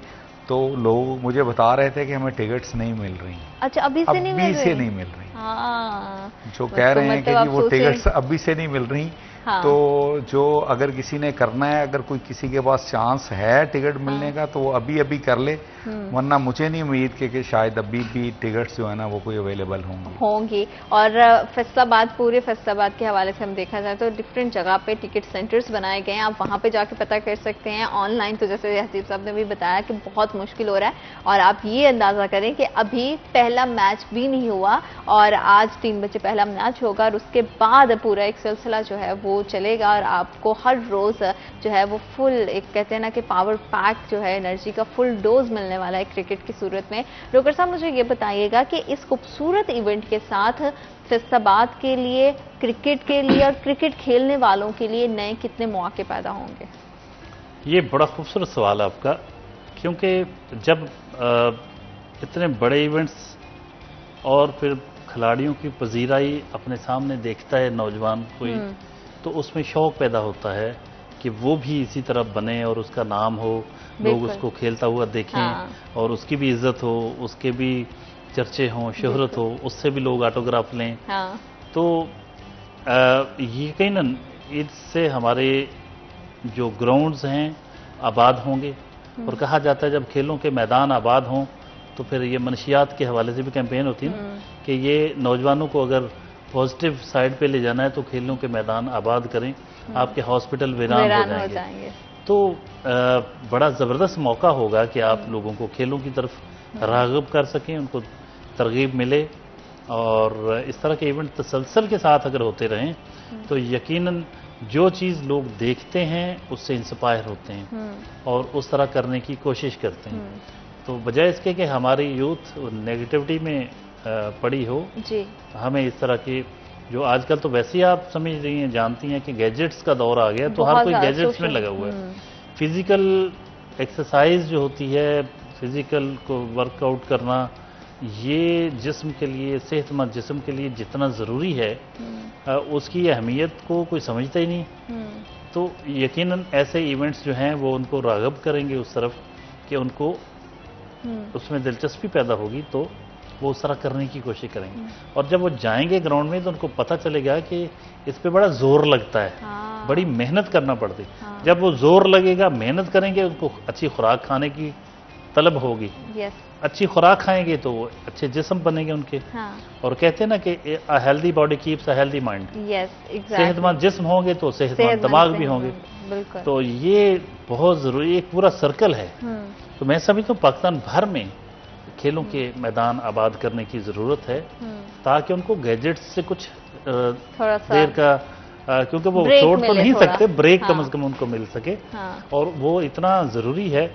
तो लोग मुझे बता रहे थे कि हमें टिकट्स नहीं मिल रही। अच्छा अभी से नहीं मिल रही? हाँ, जो कह रहे हैं कि वो टिकट्स अभी से नहीं मिल रही। हाँ। तो जो अगर किसी ने करना है, अगर कोई किसी के पास चांस है टिकट मिलने का तो वो अभी अभी कर ले, वरना मुझे नहीं उम्मीद कि शायद अभी भी टिकट्स जो है ना वो कोई अवेलेबल होंगी। और फैसलाबाद, पूरे फैसलाबाद के हवाले से हम देखा जाए तो डिफरेंट जगह पे टिकट सेंटर्स बनाए गए हैं, आप वहाँ पे जाके पता कर सकते हैं। ऑनलाइन तो जैसे हसीब साहब ने भी बताया कि बहुत मुश्किल हो रहा है और आप ये अंदाज़ा करें कि अभी पहला मैच भी नहीं हुआ और आज 3 बजे पहला मैच होगा और उसके बाद पूरा एक सिलसिला जो है वो चलेगा और आपको हर रोज़ जो है वो फुल एक कहते हैं ना कि पावर पैक जो है एनर्जी का फुल डोज मिलने वाला है क्रिकेट की सूरत में। डॉक्टर साहब मुझे ये बताइएगा कि इस खूबसूरत इवेंट के साथ फैसलाबाद के लिए, क्रिकेट के लिए और क्रिकेट खेलने वालों के लिए नए कितने मौके पैदा होंगे? ये बड़ा खूबसूरत सवाल है आपका, क्योंकि जब इतने बड़े इवेंट्स और फिर खिलाड़ियों की पजीराई अपने सामने देखता है नौजवान कोई, तो उसमें शौक पैदा होता है कि वो भी इसी तरह बने और उसका नाम हो, लोग उसको खेलता हुआ देखें। हाँ। और उसकी भी इज्जत हो, उसके भी चर्चे हों, शोहरत हो, उससे भी लोग ऑटोग्राफ लें। हाँ। तो यकीनन इससे हमारे जो ग्राउंड्स हैं आबाद होंगे और कहा जाता है जब खेलों के मैदान आबाद हों तो फिर ये मनशियात के हवाले से भी कैंपेन होती है कि ये नौजवानों को अगर पॉजिटिव साइड पे ले जाना है तो खेलों के मैदान आबाद करें, आपके हॉस्पिटल वीरान हो जाएंगे। तो बड़ा ज़बरदस्त मौका होगा कि आप लोगों को खेलों की तरफ राग़िब कर सकें, उनको तरगीब मिले और इस तरह के इवेंट तसलसल के साथ अगर होते रहें तो यकीनन जो चीज़ लोग देखते हैं उससे इंस्पायर होते हैं और उस तरह करने की कोशिश करते हैं। तो बजाय इसके कि हमारी यूथ नेगेटिविटी में पड़ी हो जी, हमें इस तरह की जो आजकल तो वैसे ही आप समझ रही हैं, जानती हैं कि गैजेट्स का दौर आ गया, तो हर कोई गैजेट्स में लगा हुआ है। फिजिकल एक्सरसाइज जो होती है, फिजिकल को वर्कआउट करना, ये जिस्म के लिए, सेहतमंद जिस्म के लिए जितना ज़रूरी है उसकी अहमियत को कोई समझता ही नहीं। तो यकीनन ऐसे इवेंट्स जो हैं वो उनको राग़िब करेंगे उस तरफ कि उनको उसमें दिलचस्पी पैदा होगी। तो वो उस तरह करने की कोशिश करेंगे। और जब वो जाएंगे ग्राउंड में तो उनको पता चलेगा कि इस पे बड़ा जोर लगता है, हाँ। बड़ी मेहनत करना पड़ती है। हाँ। जब वो जोर लगेगा, मेहनत करेंगे, उनको अच्छी खुराक खाने की तलब होगी, यस। अच्छी खुराक खाएंगे तो अच्छे जिस्म बनेंगे उनके। हाँ। और कहते हैं ना कि a healthy body keeps a healthy mind. Yes, exactly. सेहतमंद जिस्म होंगे तो सेहतमंद दिमाग भी होंगे। बिल्कुल। तो ये बहुत जरूरी एक पूरा सर्कल है। तो मैं समझता हूँ पाकिस्तान भर में खेलों के मैदान आबाद करने की ज़रूरत है, ताकि उनको गैजेट्स से कुछ थोड़ा सा देर का क्योंकि वो ब्रेक छोड़ तो मिले नहीं थोड़ा। सकते, ब्रेक हाँ। कम से कम उनको मिल सके। हाँ। और वो इतना ज़रूरी है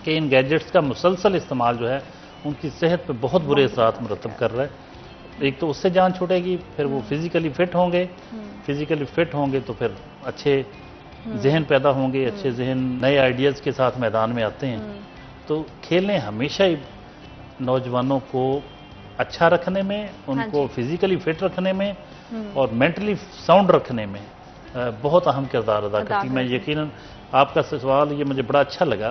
कि इन गैजेट्स का मुसलसल इस्तेमाल जो है उनकी सेहत पे बहुत बुरे असरात मुरतब कर रहा है। एक तो उससे जान छूटेगी, फिर वो फिजिकली फिट होंगे, फिजिकली फिट होंगे तो फिर अच्छे जहन पैदा होंगे, अच्छे जहन नए आइडियाज़ के साथ मैदान में आते हैं। तो खेलें हमेशा ही नौजवानों को अच्छा रखने में, उनको फिजिकली फिट रखने में और मेंटली साउंड रखने में बहुत अहम किरदार अदा करती है। मैं यकीनन आपका सवाल ये मुझे बड़ा अच्छा लगा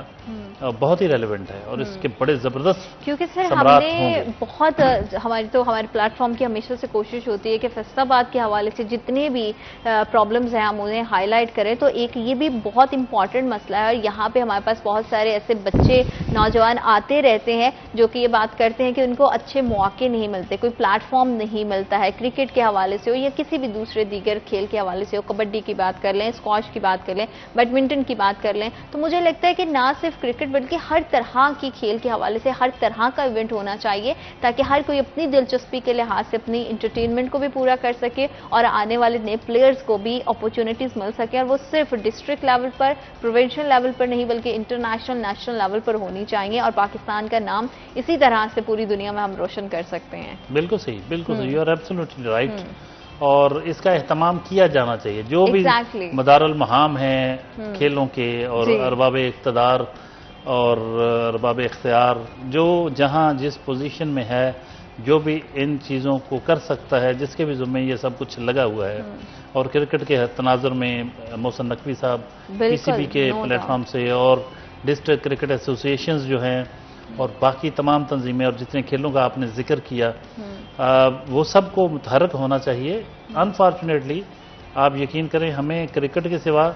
और बहुत ही रेलेवेंट है और इसके बड़े ज़बरदस्त क्योंकि सर सम्राट हमने होंगे। बहुत हमारे प्लेटफॉर्म की हमेशा से कोशिश होती है कि फैसलाबाद के हवाले से जितने भी प्रॉब्लम्स हैं हम उन्हें हाईलाइट करें। तो एक ये भी बहुत इंपॉर्टेंट मसला है और यहाँ पे हमारे पास बहुत सारे ऐसे बच्चे नौजवान आते रहते हैं जो कि ये बात करते हैं कि उनको अच्छे मौके नहीं मिलते, कोई प्लेटफॉर्म नहीं मिलता है, क्रिकेट के हवाले से हो या किसी भी दूसरे दीगर खेल के हवाले से हो। कबड्डी की बात कर लें, स्क्वॉश की बात कर लें, बैडमिंटन की बात कर लें। तो मुझे लगता है कि ना सिर्फ क्रिकेट बल्कि हर तरह की खेल के हवाले से हर तरह का इवेंट होना चाहिए, ताकि हर कोई अपनी दिलचस्पी के लिहाज से अपनी इंटरटेनमेंट को भी पूरा कर सके और आने वाले नए प्लेयर्स को भी अपॉर्चुनिटीज मिल सके। और वो सिर्फ डिस्ट्रिक्ट लेवल पर, प्रोविंशियल लेवल पर नहीं बल्कि इंटरनेशनल, नेशनल लेवल पर होनी चाहिए और पाकिस्तान का नाम इसी तरह से पूरी दुनिया में हम रोशन कर सकते हैं। बिल्कुल सही, बिल्कुल सही, यू आर एब्सोल्युटली राइट। और इसका एहतमाम किया जाना चाहिए। जो भी मदारुल महाम हैं खेलों के और अरबाब इक़्तिदार और अरबाब इख्तियार जो जहां जिस पोजीशन में है, जो भी इन चीज़ों को कर सकता है, जिसके भी ज़ुम्मे ये सब कुछ लगा हुआ है। और क्रिकेट के तनाजुर में मोहसिन नकवी साहब पीसीबी के प्लेटफॉर्म से और डिस्ट्रिक्ट क्रिकेट एसोसिएशंस जो हैं और बाकी तमाम तंजीमें और जितने खेलों का आपने जिक्र किया, वो सबको मुतहर्रिक होना चाहिए। अनफॉर्चुनेटली आप यकीन करें हमें क्रिकेट के सिवा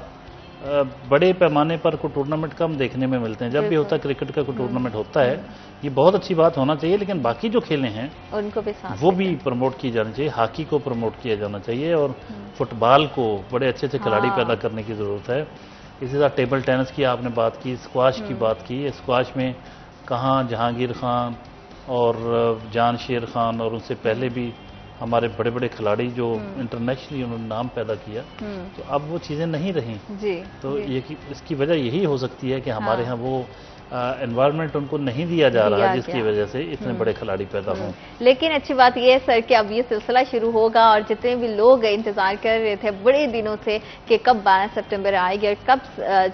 बड़े पैमाने पर कोई टूर्नामेंट कम देखने में मिलते हैं। जब भी होता है क्रिकेट का कोई टूर्नामेंट होता है, ये बहुत अच्छी बात होना चाहिए, लेकिन बाकी जो खेलें हैं उनको भी वो भी प्रमोट की जानी चाहिए। हॉकी को प्रमोट किया जाना चाहिए और फुटबॉल को बड़े अच्छे अच्छे खिलाड़ी पैदा करने की ज़रूरत है। इसी तरह टेबल टेनिस की आपने बात की, स्क्वाश की बात की। स्क्वाश में कहाँ जहांगीर खान और जान शेर खान और उनसे पहले भी हमारे बड़े बड़े खिलाड़ी जो इंटरनेशनली उन्होंने नाम पैदा किया, तो अब वो चीज़ें नहीं रहीं। तो ये इसकी वजह यही हो सकती है कि हमारे यहाँ वो एनवायरनमेंट उनको नहीं दिया जा रहा, जिसकी वजह से इतने बड़े खिलाड़ी पैदा हों। लेकिन अच्छी बात यह है सर कि अब ये सिलसिला शुरू होगा और जितने भी लोग इंतजार कर रहे थे बड़े दिनों से कि कब 12 सितंबर आएगी और कब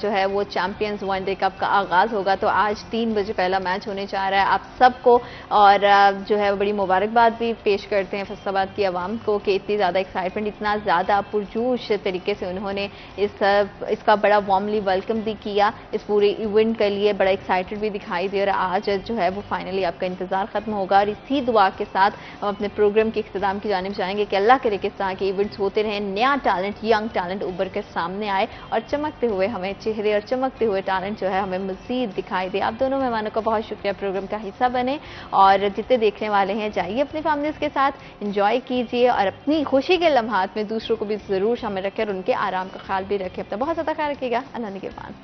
जो है वो चैंपियंस वनडे कप का आगाज होगा, तो आज 3 बजे पहला मैच होने जा रहा है आप सबको। और जो है बड़ी मुबारकबाद भी पेश करते हैं फैसलाबाद की आवाम को कि इतनी ज़्यादा एक्साइटमेंट, इतना ज़्यादा पुरजोश तरीके से उन्होंने इसका बड़ा वार्मली वेलकम भी किया इस पूरे इवेंट के लिए, बड़ा एक्साइटेड भी दिखाई दे। और आज जो है वो फाइनली आपका इंतजार खत्म होगा और इसी दुआ के साथ हम अपने प्रोग्राम के इख्तिताम की जानिब जाएंगे कि अल्लाह करे कि इस तरह के इवेंट्स होते रहें, नया टैलेंट, यंग टैलेंट उभर कर सामने आए और चमकते हुए हमें चेहरे और चमकते हुए टैलेंट जो है हमें मजीद दिखाई दे। आप दोनों मेहमानों का बहुत शुक्रिया, प्रोग्राम का हिस्सा बने और जितने देखने वाले हैं जाइए अपनी फैमिलीज के साथ इंजॉय कीजिए और अपनी खुशी के लम्हात में दूसरों को भी जरूर शामिल रखें और उनके आराम का ख्याल भी रखें। अपना बहुत ज़्यादा ख्याल रखिएगा। अल्लाह निगहबान।